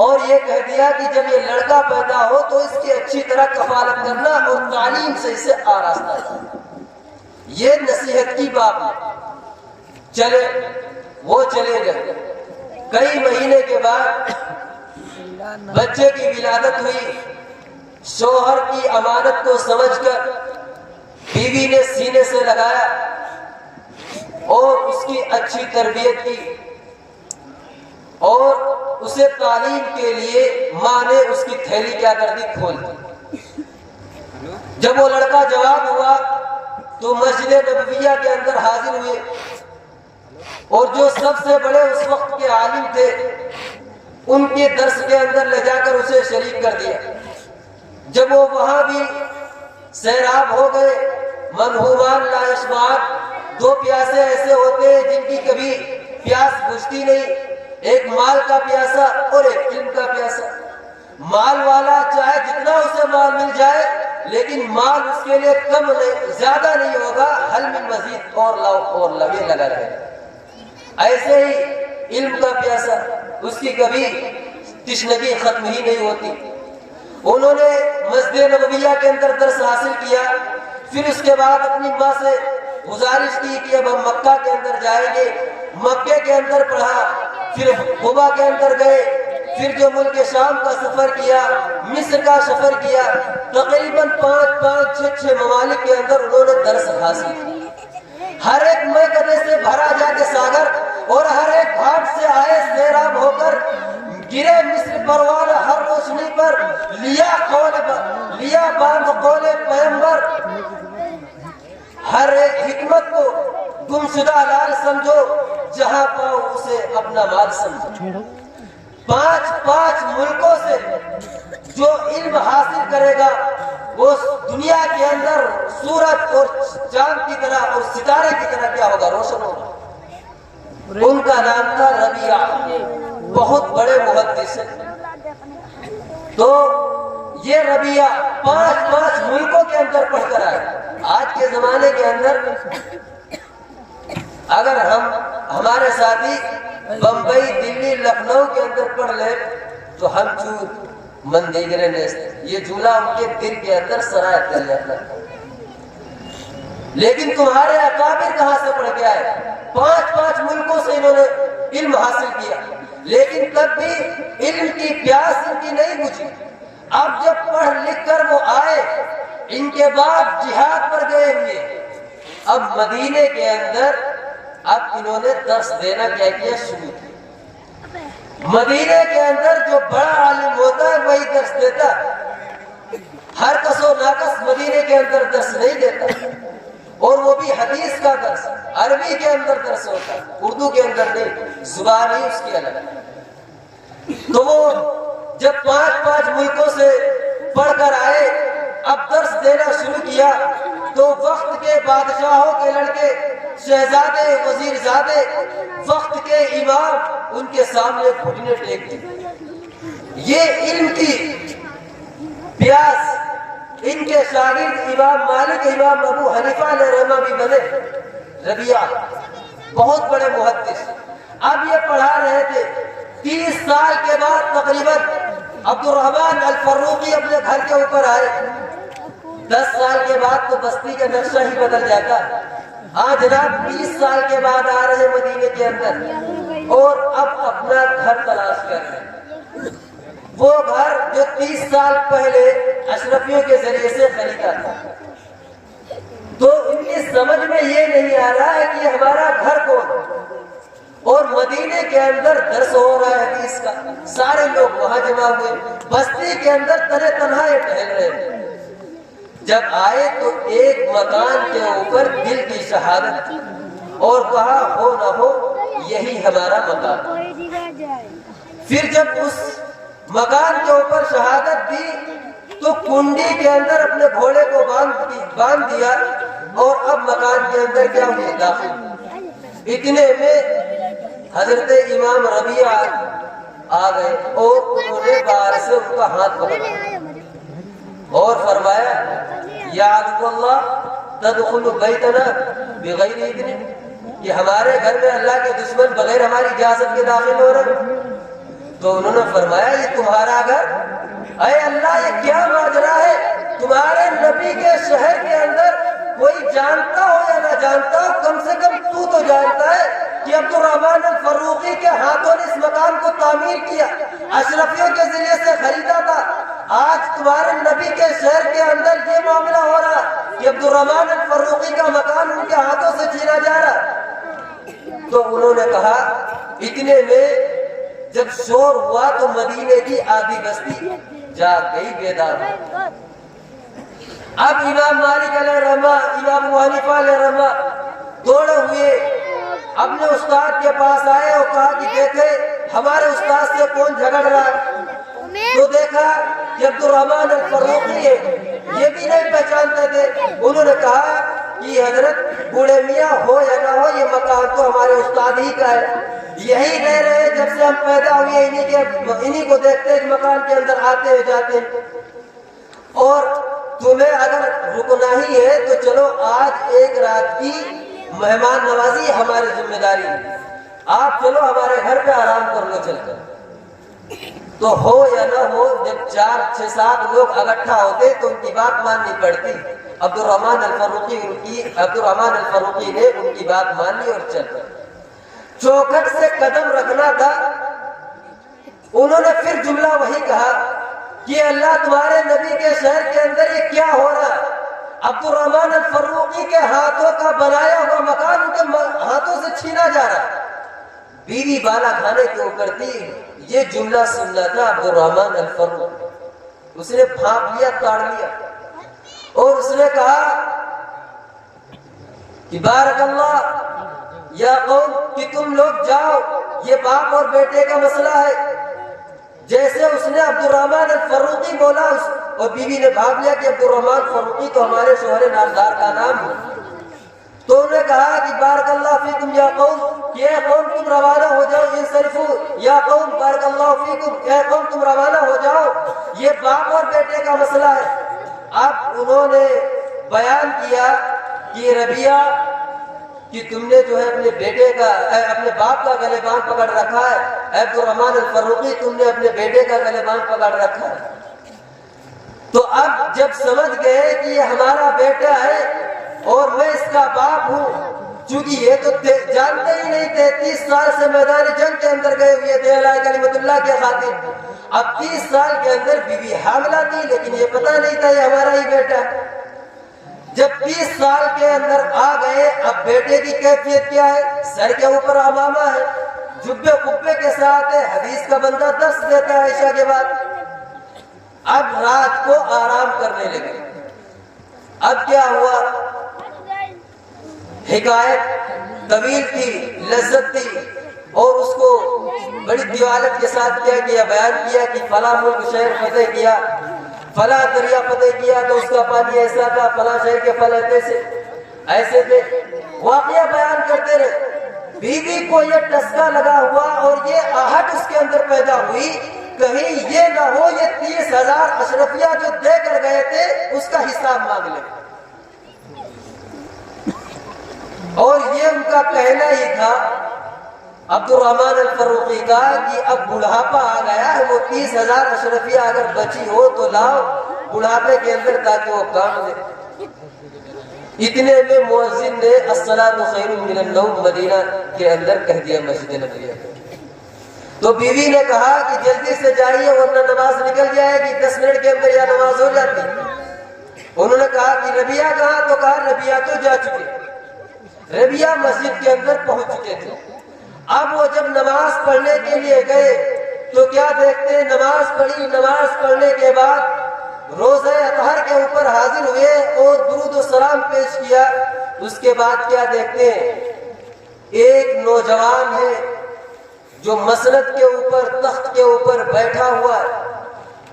Speaker 2: اور یہ کہہ دیا کہ جب یہ لڑکا پیدا ہو تو اس کی اچھی طرح کفالت کرنا اور تعلیم سے اسے آراستہ کرنا. یہ نصیحت کی بات ہے. چلے وہ چلے گئے. کئی مہینے کے بعد بچے کی ولادت ہوئی. شوہر کی امانت کو سمجھ کر بیوی نے سینے سے لگایا اور اس کی اچھی تربیت کی اور اسے تعلیم کے لیے ماں نے اس کی تھیلی کیا کر دی؟ کھول دی. جب وہ لڑکا جوان ہوا تو مسجد نبویہ کے اندر حاضر ہوئے اور جو سب سے بڑے اس وقت کے عالم تھے ان کے درس کے اندر لے جا کر اسے شریک کر دیا. جب وہ وہاں بھی سیراب ہو گئے، منہومان لا یشبعان، دو پیاسے ایسے ہوتے ہیں جن کی کبھی پیاس بجھتی نہیں، ایک مال کا پیاسا اور ایک علم کا پیاسا۔ مال والا چاہے جتنا اسے مال مل جائے لیکن مال اس کے لیے کم نہیں، زیادہ نہیں ہوگا، حل من مزید، اور لاؤ اور لگے لگا رہے۔ ایسے ہی علم کا پیاسا، اس کی کبھی تشنگی ختم ہی نہیں ہوتی۔ انہوں نے مسجد نبویہ کے اندر درس حاصل کیا، پھر اس کے بعد اپنی ماں سے گزارش کی کہ اب ہم مکہ کے اندر جائیں گے، مکے کے اندر پڑھا، پھر قبا کے اندر گئے، پھر جو ملک شام کا سفر کیا، مصر کا سفر کیا، تقریباً 5-6 ممالک کے اندر انہوں نے درس حاصل کیا۔ ہر ایک میکدے سے بھرا جا کے ساگر اور ہر ایک گھاٹ سے آئے سیراب ہو کر گرے مصر پروان ہر روشنی پر، لیا باندھ قول پیغمبر، ہر ایک حکمت کو گمشدہ لال سمجھو، جہاں پاؤ اسے اپنا مال سمجھو۔ 5 ملکوں سے جو علم حاصل کرے گا وہ دنیا کے اندر سورج اور چاند کی طرح اور ستارے کی طرح کیا ہوگا؟ روشن ہوگا۔ ان کا نام تھا ربیعہ، بہت بڑے محدث ہیں۔ تو یہ ربیعہ 5 ملکوں کے اندر پڑھ کر آئے۔ آج کے زمانے کے اندر اگر ہمارے ساتھی بمبئی، دلی، لکھنؤ کے اندر پڑھ لے تو ہم چور مندیگرے نیست، یہ جھولا ان کے دل کے اندر سرائے کر جاتا ہے۔ لیکن تمہارے اکابر کہاں سے پڑھ کے آئے؟ 5 ملکوں سے انہوں نے علم حاصل کیا، لیکن تب بھی علم کی پیاس ان کی نہیں بجھی۔ اب جب پڑھ لکھ کر وہ آئے، ان کے بعد جہاد پر گئے ہوئے، اب مدینے کے اندر اب انہوں نے درس دینا کیا کیا شروع کیا۔ مدینے کے اندر جو بڑا عالم ہوتا ہے وہی درس دیتا، ہر کس و ناقص مدینے کے اندر درس نہیں دیتا، اور وہ بھی حدیث کا درس عربی کے اندر درس ہوتا ہے، اردو کے اندر نہیں، زبان ہی اس کی الگ ہے۔ تو وہ جب 5 ملکوں سے پڑھ کر آئے، اب درس دینا شروع کیا تو وقت کے بادشاہوں کے لڑکے، شہزادے، وزیرزادے، وقت کے امام ان کے سامنے گھٹنے ٹیک دیے۔ یہ علم کی پیاس ان کے شاگرد امام مالک، امام ابو حنیفہ علیہ رحمہ بھی بنے۔ ربیعہ بہت بڑے محدث، اب یہ پڑھا رہے تھے۔ 30 سال کے بعد تقریباً عبد الرحمن الفروقی اپنے گھر کے اوپر آئے۔ 10 سال کے بعد تو بستی کا نقشہ ہی بدل جاتا ہے۔ آج جناب 20 سال کے بعد آ رہے مدینے کے اندر اور اب اپنا گھر تلاش کر رہے ہیں۔ وہ گھر جو 30 سال پہلے اشرفیوں کے ذریعے سے خریدا تھا، تو ان کی سمجھ میں یہ نہیں آ رہا ہے کہ ہمارا گھر کون، اور مدینے کے اندر درس ہو رہا ہے حدیث کا، سارے لوگ وہاں جمع ہوئے، بستی کے اندر تنہے تنہا ٹہل رہے تھے۔ جب آئے تو ایک مکان کے اوپر دل کی شہادت تھی اور کہا ہو نہ ہو یہی ہمارا مکان۔ پھر جب اس مکان کے اوپر شہادت دی تو کنڈی کے اندر اپنے گھوڑے کو باندھ دیا اور اب مکان کے اندر کیا ہوئے داخل۔ اتنے میں حضرت امام ربیعہ آ گئے اور انہوں نے باہر سے ان کا ہاتھ پکڑا اور فرمایا یا عبد اللہ تدخل بیتنا بغیر اذن، کہ ہمارے گھر میں اللہ کے دشمن بغیر ہماری اجازت کے داخل ہو رہے ہیں۔ تو انہوں نے فرمایا یہ تمہارا گھر؟ اے اللہ یہ کیا ماجرا ہے؟ تمہارے نبی کے شہر کے اندر کوئی جانتا ہو یا نہ جانتا ہو، کم سے کم تو جانتا ہے کہ عبد الرحمن الفروقی کے ہاتھوں نے اس مکان کو تعمیر کیا، اشرفیوں کے ذریعے سے خریدا تھا۔ آج تمہارے نبی کے شہر کے اندر یہ معاملہ ہو رہا کہ عبد الرحمن الفروقی کا مکان ان کے ہاتھوں سے چھینا جا رہا۔ تو انہوں نے کہا، اتنے میں جب شور ہوا تو مدینے کی آدھی بستی جاگ گئی، بیدار ہو۔ اب امام مالک علیہ رحمہ، امام ابو حنیفہ علیہ رحمہ دوڑے ہوئے اپنے استاد کے پاس آئے اور کہا کہ دیکھے ہمارے استاد سے کون جھگڑ رہا ہے۔ تو دیکھا کہ عبد الرحمن الفروقی ہے، یہ بھی نہیں پہچانتے تھے۔ انہوں نے کہا کہ حضرت بوڑھے میاں ہو یا نہ ہو، یہ مکان تو ہمارے استاد ہی کا ہے، یہی رہ رہے جب سے ہم پیدا ہوئے، انہی کو دیکھتے ہیں مکان کے اندر آتے ہیں جاتے ہیں، اور تمہیں اگر رکنا ہی ہے تو چلو آج ایک رات کی مہمان نوازی ہماری ذمہ داری ہے، آپ چلو ہمارے گھر پہ آرام کر لو چل کر۔ تو ہو یا نہ ہو، جب 4 6 7 لوگ اکٹھا ہوتے تو ان کی بات ماننی پڑتی۔ عبد الرحمن الفروقی نے ان کی بات مان لی اور چل کر چوکھٹ سے قدم رکھنا تھا۔ انہوں نے پھر جملہ وہی کہا کہ اللہ تمہارے نبی کے شہر کے اندر یہ کیا ہو رہا ہے؟ عبد الرحمن الفروقی کے ہاتھوں کا بنایا ہوا مکان ان کے ہاتھوں سے چھینا جا رہا ہے۔ بیوی بالا کھانے کے اوپر تھی، یہ جملہ سننا تھا عبد الرحمن الفروقی۔ اس نے بھانپ لیا، تاڑ لیا، اور اس نے کہا کہ بارک اللہ یا قوم، کہ تم لوگ جاؤ، یہ باپ اور بیٹے کا مسئلہ ہے۔ جیسے اس نے عبد الرحمن الفروقی بولا، اور بیوی نے بھاگ لیا کہ عبد الرحمن فروقی تو ہمارے شوہر نامدار کا نام ہے۔ تو انہوں نے کہا کہ بارک اللہ فیکم یا قوم، کہ اے قوم تم روانہ ہو جاؤ، انصرفو یا قوم بارک اللہ فیکم، اے قوم تم روانہ ہو جاؤ، یہ باپ اور بیٹے کا مسئلہ ہے۔ اب انہوں نے بیان کیا کہ ربیہ، کہ تم نے جو ہے اپنے بیٹے کا، اپنے باپ کا گلے باندھ پکڑ رکھا ہے، عبد الرحمن الفروقی تم نے اپنے بیٹے کا گلے باندھ پکڑ رکھا ہے۔ تو اب جب سمجھ گئے کہ یہ ہمارا بیٹا ہے اور میں اس کا باپ ہوں، چونکہ یہ تو جانتے ہی نہیں تھے، 30 سال سے میدان جنگ کے اندر گئے ہوئے تھے اللہ کلمت اللہ کے خاطر۔ اب 30 سال کے اندر بیوی حاملہ تھی، لیکن یہ پتہ نہیں تھا یہ ہمارا ہی بیٹا ہے۔ جب 30 سال کے اندر آ گئے، اب بیٹے کی کیفیت کیا ہے؟ سر کے اوپر عمامہ ہے، جبے قبے کے ساتھ ہے، حدیث کا بندہ درس دیتا ہے عشاء کے بعد۔ اب رات کو آرام کرنے لگے۔ اب کیا ہوا؟ حکایت طویل تھی، لذت تھی، اور اس کو بڑی دیوالت کے ساتھ کیا گیا، بیان کیا کہ فلاں ملک شہر فتح کیا، فلاں دریا فتح کیا تو اس کا پانی ایسا تھا، فلاں شہر کے فلاں ایسے تھے، واقعہ بیان کرتے رہے۔ بیوی کو یہ ٹسکا لگا ہوا اور یہ آہٹ اس کے اندر پیدا ہوئی، کہیں یہ نہ ہو یہ 30,000 اشرفیہ جو دے کر گئے تھے اس کا حساب مانگ لے۔ اور یہ ان کا کہنا ہی تھا عبد الرحمن الفروقی کا کہ اب بڑھاپا آ گیا ہے، وہ 30,000 اشرفیہ اگر بچی ہو تو لاؤ بڑھاپے کے اندر تاکہ وہ کام دے۔ اتنے میں مؤذن نے الصلاۃ خیر من النوم مدینہ کے اندر کہہ دیا مسجد نبویہ۔ تو بیوی نے کہا کہ جلدی سے جائیے ورنہ نماز نکل جائے گی، 10 منٹ کے اندر یہ نماز ہو جاتی۔ انہوں نے کہا کہ ربیہ کہاں؟ تو کہا ربیہ تو جا چکے۔ ربیہ مسجد کے اندر پہنچ چکے تھے۔ اب وہ جب نماز پڑھنے کے لیے گئے تو کیا دیکھتے ہیں؟ نماز پڑھی، نماز پڑھنے کے بعد روزہ اطہر کے اوپر حاضر ہوئے اور درود و سلام پیش کیا۔ اس کے بعد کیا دیکھتے ہیں؟ ایک نوجوان ہے جو مسند کے اوپر، تخت کے اوپر بیٹھا ہوا ہے،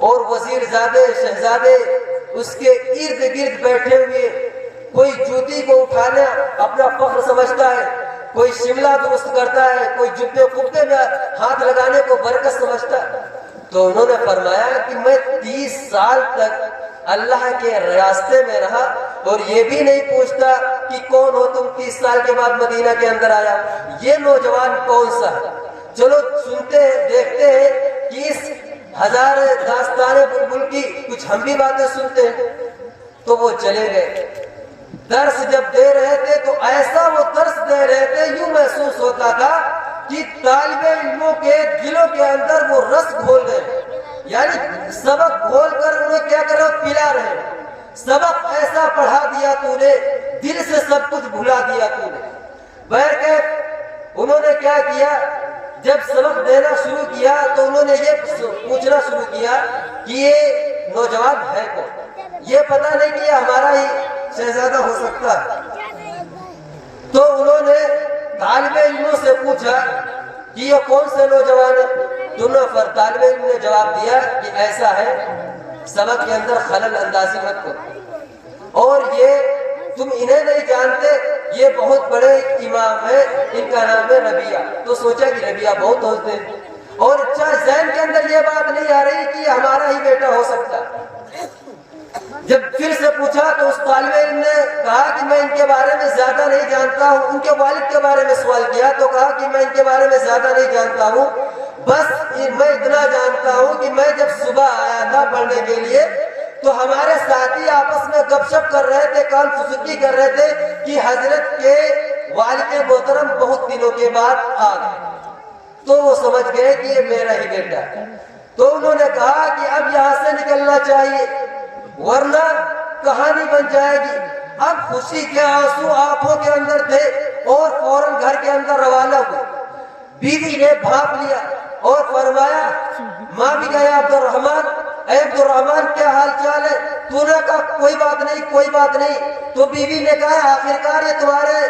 Speaker 2: اور وزیر زادے شہزادے اس کے ارد گرد بیٹھے ہوئے، کوئی جوتی کو اٹھانا اپنا فخر سمجھتا ہے، کوئی شملہ درست کرتا ہے، کوئی جبے قبے میں ہاتھ لگانے کو برکت سمجھتا ہے۔ تو انہوں نے فرمایا کہ میں 30 سال تک اللہ کے راستے میں رہا اور یہ بھی نہیں پوچھتا کہ کون ہو تم، 30 سال کے بعد مدینہ کے اندر آیا، یہ نوجوان کون سا ہے؟ چلو سنتے ہیں، دیکھتے ہیں کہ اس ہزار داستان بلبل کی کچھ ہم بھی باتیں سنتے ہیں۔ تو وہ چلے گئے۔ درس جب دے رہے تھے تو ایسا وہ درس دے رہے تھے، یوں محسوس ہوتا تھا کہ طالب علموں کے دلوں کے اندر وہ رس گھول رہے، یعنی سبق گھول کر انہیں کیا کر رہے؟ پلا رہے۔ سبق ایسا پڑھا دیا تو نے، دل سے سب کچھ بھلا دیا تو نے۔ بہرکیف انہوں نے کیا کیا؟ جب سبق دینا شروع کیا تو انہوں نے یہ پوچھنا شروع کیا کہ یہ نوجوان ہے کون؟ یہ پتہ نہیں کہ یہ ہمارا ہی شہزادہ ہو سکتا ہے۔ تو انہوں نے طالب علموں سے پوچھا کہ یہ کون سے نوجوان ہے؟ دونوں طالب علم نے جواب دیا کہ ایسا ہے سبق کے اندر خلل اندازی مت کرو۔ اور یہ تم انہیں نہیں جانتے، یہ بہت بڑے امام ہے، ان کا نام ہے ربیعہ۔ تو سوچا کہ ربیعہ بہت ہوتے ہیں، اور ذہن کے اندر یہ بات نہیں آ رہی کہ ہمارا ہی بیٹا ہو سکتا۔ جب پھر سے پوچھا تو اس طالب علم نے کہا کہ میں ان کے بارے میں زیادہ نہیں جانتا ہوں۔ ان کے والد کے بارے میں سوال کیا تو کہا کہ میں ان کے بارے میں زیادہ نہیں جانتا ہوں، بس میں اتنا جانتا ہوں کہ میں جب صبح آیا تھا پڑھنے کے لیے تو ہمارے ساتھی آپس میں گپ شپ کر رہے تھے، کان فسکی کر رہے تھے کہ حضرت کے والد محترم بہت دنوں کے بعد آ گئے، تو وہ سمجھ گئے کہ یہ میرا ہی بیٹا ہے۔ تو انہوں نے کہا کہ اب یہاں سے نکلنا چاہیے ورنہ کہانی بن جائے گی۔ اب خوشی کے آنسو آنکھوں کے اندر تھے اور فوراً گھر کے اندر روانہ ہوئے۔ بیوی نے بھاپ لیا اور فرمایا، ماں بھی گیا عبد الرحمن، اے عبد الرحمن کیا حال چال ہے؟ تو نے کہا کوئی بات نہیں کوئی بات نہیں۔ تو بیوی نے کہا آخرکار یہ تمہارے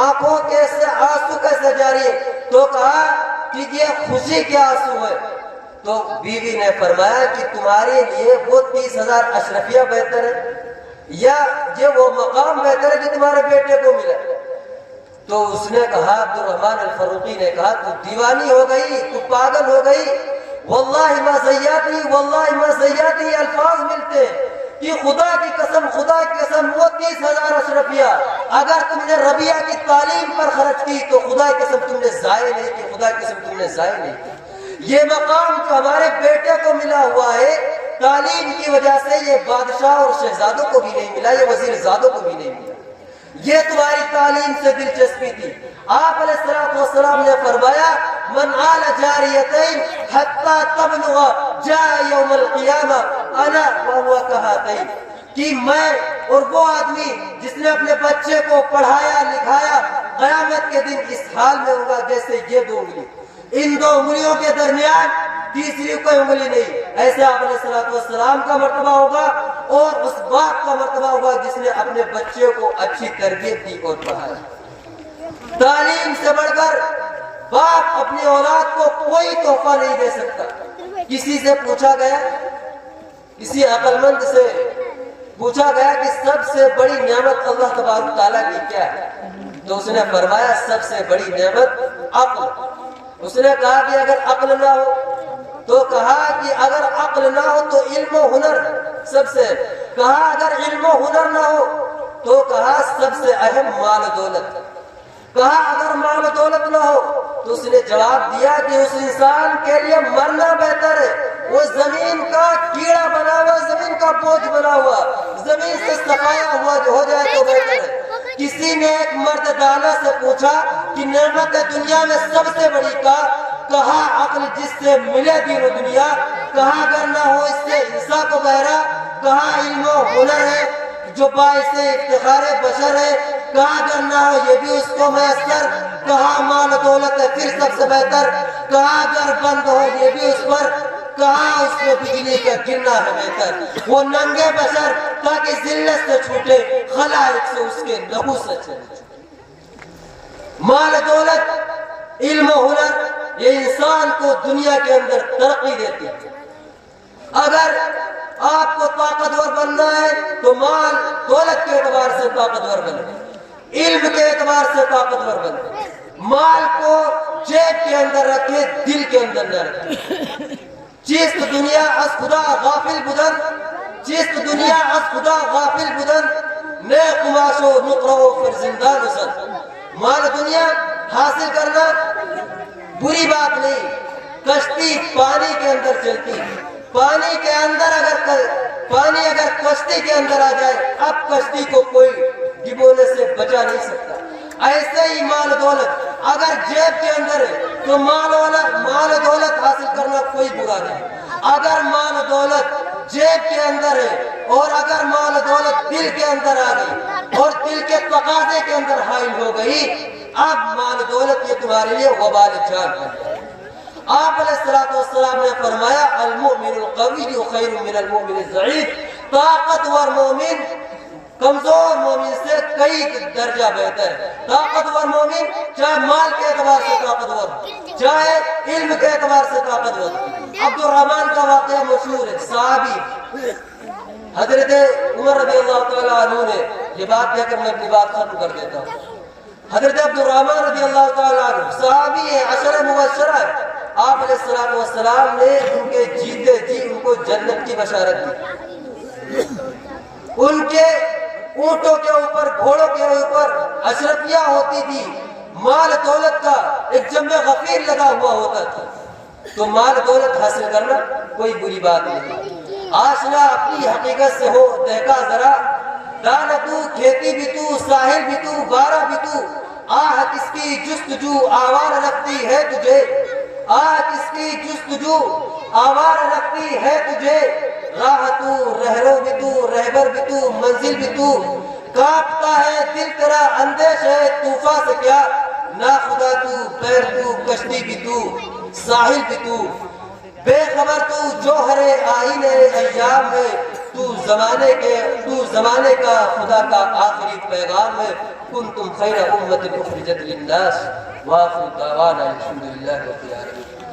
Speaker 2: آنکھوں کے آنسو کیسے جاری ہے؟ تو کہا کہ یہ خوشی کے آنسو ہے۔ تو بیوی نے فرمایا کہ تمہارے لیے وہ 30,000 اشرفیہ بہتر ہے یا یہ وہ مقام بہتر ہے جو تمہارے بیٹے کو ملا؟ تو اس نے کہا، عبد الرحمن الفروقی نے کہا، تو دیوانی ہو گئی، تو پاگل ہو گئی، واللہ ما زیاتی واللہ ما زیاتی الفاظ ملتے ہیں کہ خدا کی قسم وہ 30,000 اشرفیہ اگر تم نے ربیعہ کی تعلیم پر خرچ کی تو خدا کی قسم تم نے ضائع نہیں کی، خدا کی قسم تم نے ضائع نہیں کی۔ یہ مقام جو ہمارے بیٹے کو ملا ہوا ہے تعلیم کی وجہ سے، یہ بادشاہ اور شہزادوں کو بھی نہیں ملا، یہ وزیر زادوں کو بھی نہیں ملا، یہ تمہاری تعلیم سے دلچسپی تھی۔ آپ علیہ السلام نے فرمایا، من آل جاریتین حتی تبلغ جاء یوم القیامہ انا وہو کہاتین، کہ میں اور وہ آدمی جس نے اپنے بچے کو پڑھایا لکھایا قیامت کے دن اس حال میں ہوگا جیسے یہ 2 انگلی، ان 2 انگلیوں کے درمیان تیسری کوئی انگلی نہیں۔ ایسے آپ علیہ السلام کا مرتبہ ہوگا اور اس باپ کا مرتبہ ہوگا جس نے اپنے بچے کو اچھی تربیت دی اور پڑھایا۔ تعلیم سے بڑھ کر باپ اپنی اولاد کو کوئی تحفہ نہیں دے سکتا۔ کسی سے پوچھا گیا، کسی عقل مند سے پوچھا گیا کہ سب سے بڑی نعمت اللہ تبارک تعالیٰ کی کیا ہے؟ تو اس نے فرمایا سب سے بڑی نعمت عقل۔ اس نے کہا کہ اگر عقل نہ ہو تو کہا کہ اگر عقل نہ ہو تو علم و ہنر سب سے، کہا اگر علم و ہنر نہ ہو تو کہا سب سے اہم مال و دولت، کہا اگر مال و دولت نہ ہو تو اس نے جواب دیا کہ اس انسان کے لیے مرنا بہتر ہے، وہ زمین کا کیڑا بنا ہوا، زمین کا بوجھ بنا ہوا، زمین سے سفایا ہوا جو ہو جائے تو بہتر ہے۔ کسی نے ایک مرد دانا سے پوچھا کہ نعمت دنیا میں سب سے بڑی کہا عقل جس سے ملے دین و دنیا، کہا اگر نہ ہو اس سے انسان کو بہرا، کہا علم و ہنر ہے جو باعث افتخار بشر ہے، کہا اگر نہ ہو یہ بھی اس کو میسر، کہا مال و دولت ہے پھر سب سے بہتر، کہا اگر بند ہو یہ بھی اس پر، کہا اس کو بجلی کا گرنا ہے بہتر، وہ ننگے بشر تاکہ ذلت سے چھوٹے، خلائق سے اس کے نحو سے چلے۔ مال و دولت، علم و ہنر یہ انسان کو دنیا کے اندر ترقی دیتی ہے۔ اگر آپ کو طاقتور بننا ہے تو مال دولت کے اعتبار سے طاقتور بننا، علم کے اعتبار سے طاقتور بننا۔ مال کو جیب کے اندر رکھے، دل کے اندر نہ رکھے۔ چیست دنیا از خدا غافل بدن، چیست دنیا از خدا غافل بدن، نئے قماشو نقرو پھر زندان اسد۔ مال دنیا حاصل کرنا بری بات نہیں، کشتی پانی کے اندر چلتی، پانی کے اندر پانی اگر کشتی کے اندر آ جائے اب کشتی کو کوئی ڈبونے سے بچا نہیں سکتا۔ ایسے ہی مال دولت اگر جیب کے اندر ہے تو مال و دولت حاصل کرنا کوئی برا نہیں، اگر مال و دولت جیب کے اندر ہے اور اگر مال و دولت دل کے اندر آ گئی اور دل کے تقاضے کے اندر حائل ہو گئی، اب مال و دولت یہ تمہارے لیے وبال جان بن جائے۔ آپ علیہ السلام نے فرمایا المؤمن القوی خیر من المؤمن الضعیف، طاقتور مومن کمزور مومن سے کئی درجہ بہتر ہے. طاقتور مومن چاہے مال کے اعتبار سے طاقتور ہو، چاہے علم کے اعتبار سے طاقتور. عبد الرحمن کا واقعہ مشہور ہے. صحابی حضرت عمر رضی اللہ تعالیٰ عنہ نے، یہ بات کہہ کر میں اپنی بات ختم کر دیتا ہوں. حضرت عبد الرحمن رضی اللہ تعالیٰ عنہ صحابی ہے، عشرہ مبشرہ ہے. آپ علیہ السلام نے ان کے جیتے جی ان کو جنت کی بشارت دی. ان کے اونٹوں کے اوپر، گھوڑوں کے اوپر اشرفیہ ہوتی تھی، مال دولت کا ایک جمع غفیر لگا ہوا ہوتا تھا. تو مال دولت حاصل کرنا کوئی بری بات نہیں. آشنا اپنی حقیقت سے ہو، دہکا ذرا دانا تو، کھیتی بھی تو، ساحل بھی تو، بارہ بھی تو. آہ کس کی جستجو آوار رکھتی ہے تجھے، آہ کس کی جستجو آوار رکھتی ہے تجھے. راہ تو، رہرو بھی تو، رہبر بھی تو، منزل بھی تو. کانپتا ہے دل تیرا اندیش ہے طوفان سے کیا. نا خدا تو، پیر تو، کشتی بھی تو، ساحل بھی تو. بے خبر تو جوہر آئین ایام ہے. تو زمانے کا خدا کا آخری پیغام ہے. کنتم خیر امت اخرجت للناس. وآخر دعوانا الحمدللہ رب العالمین.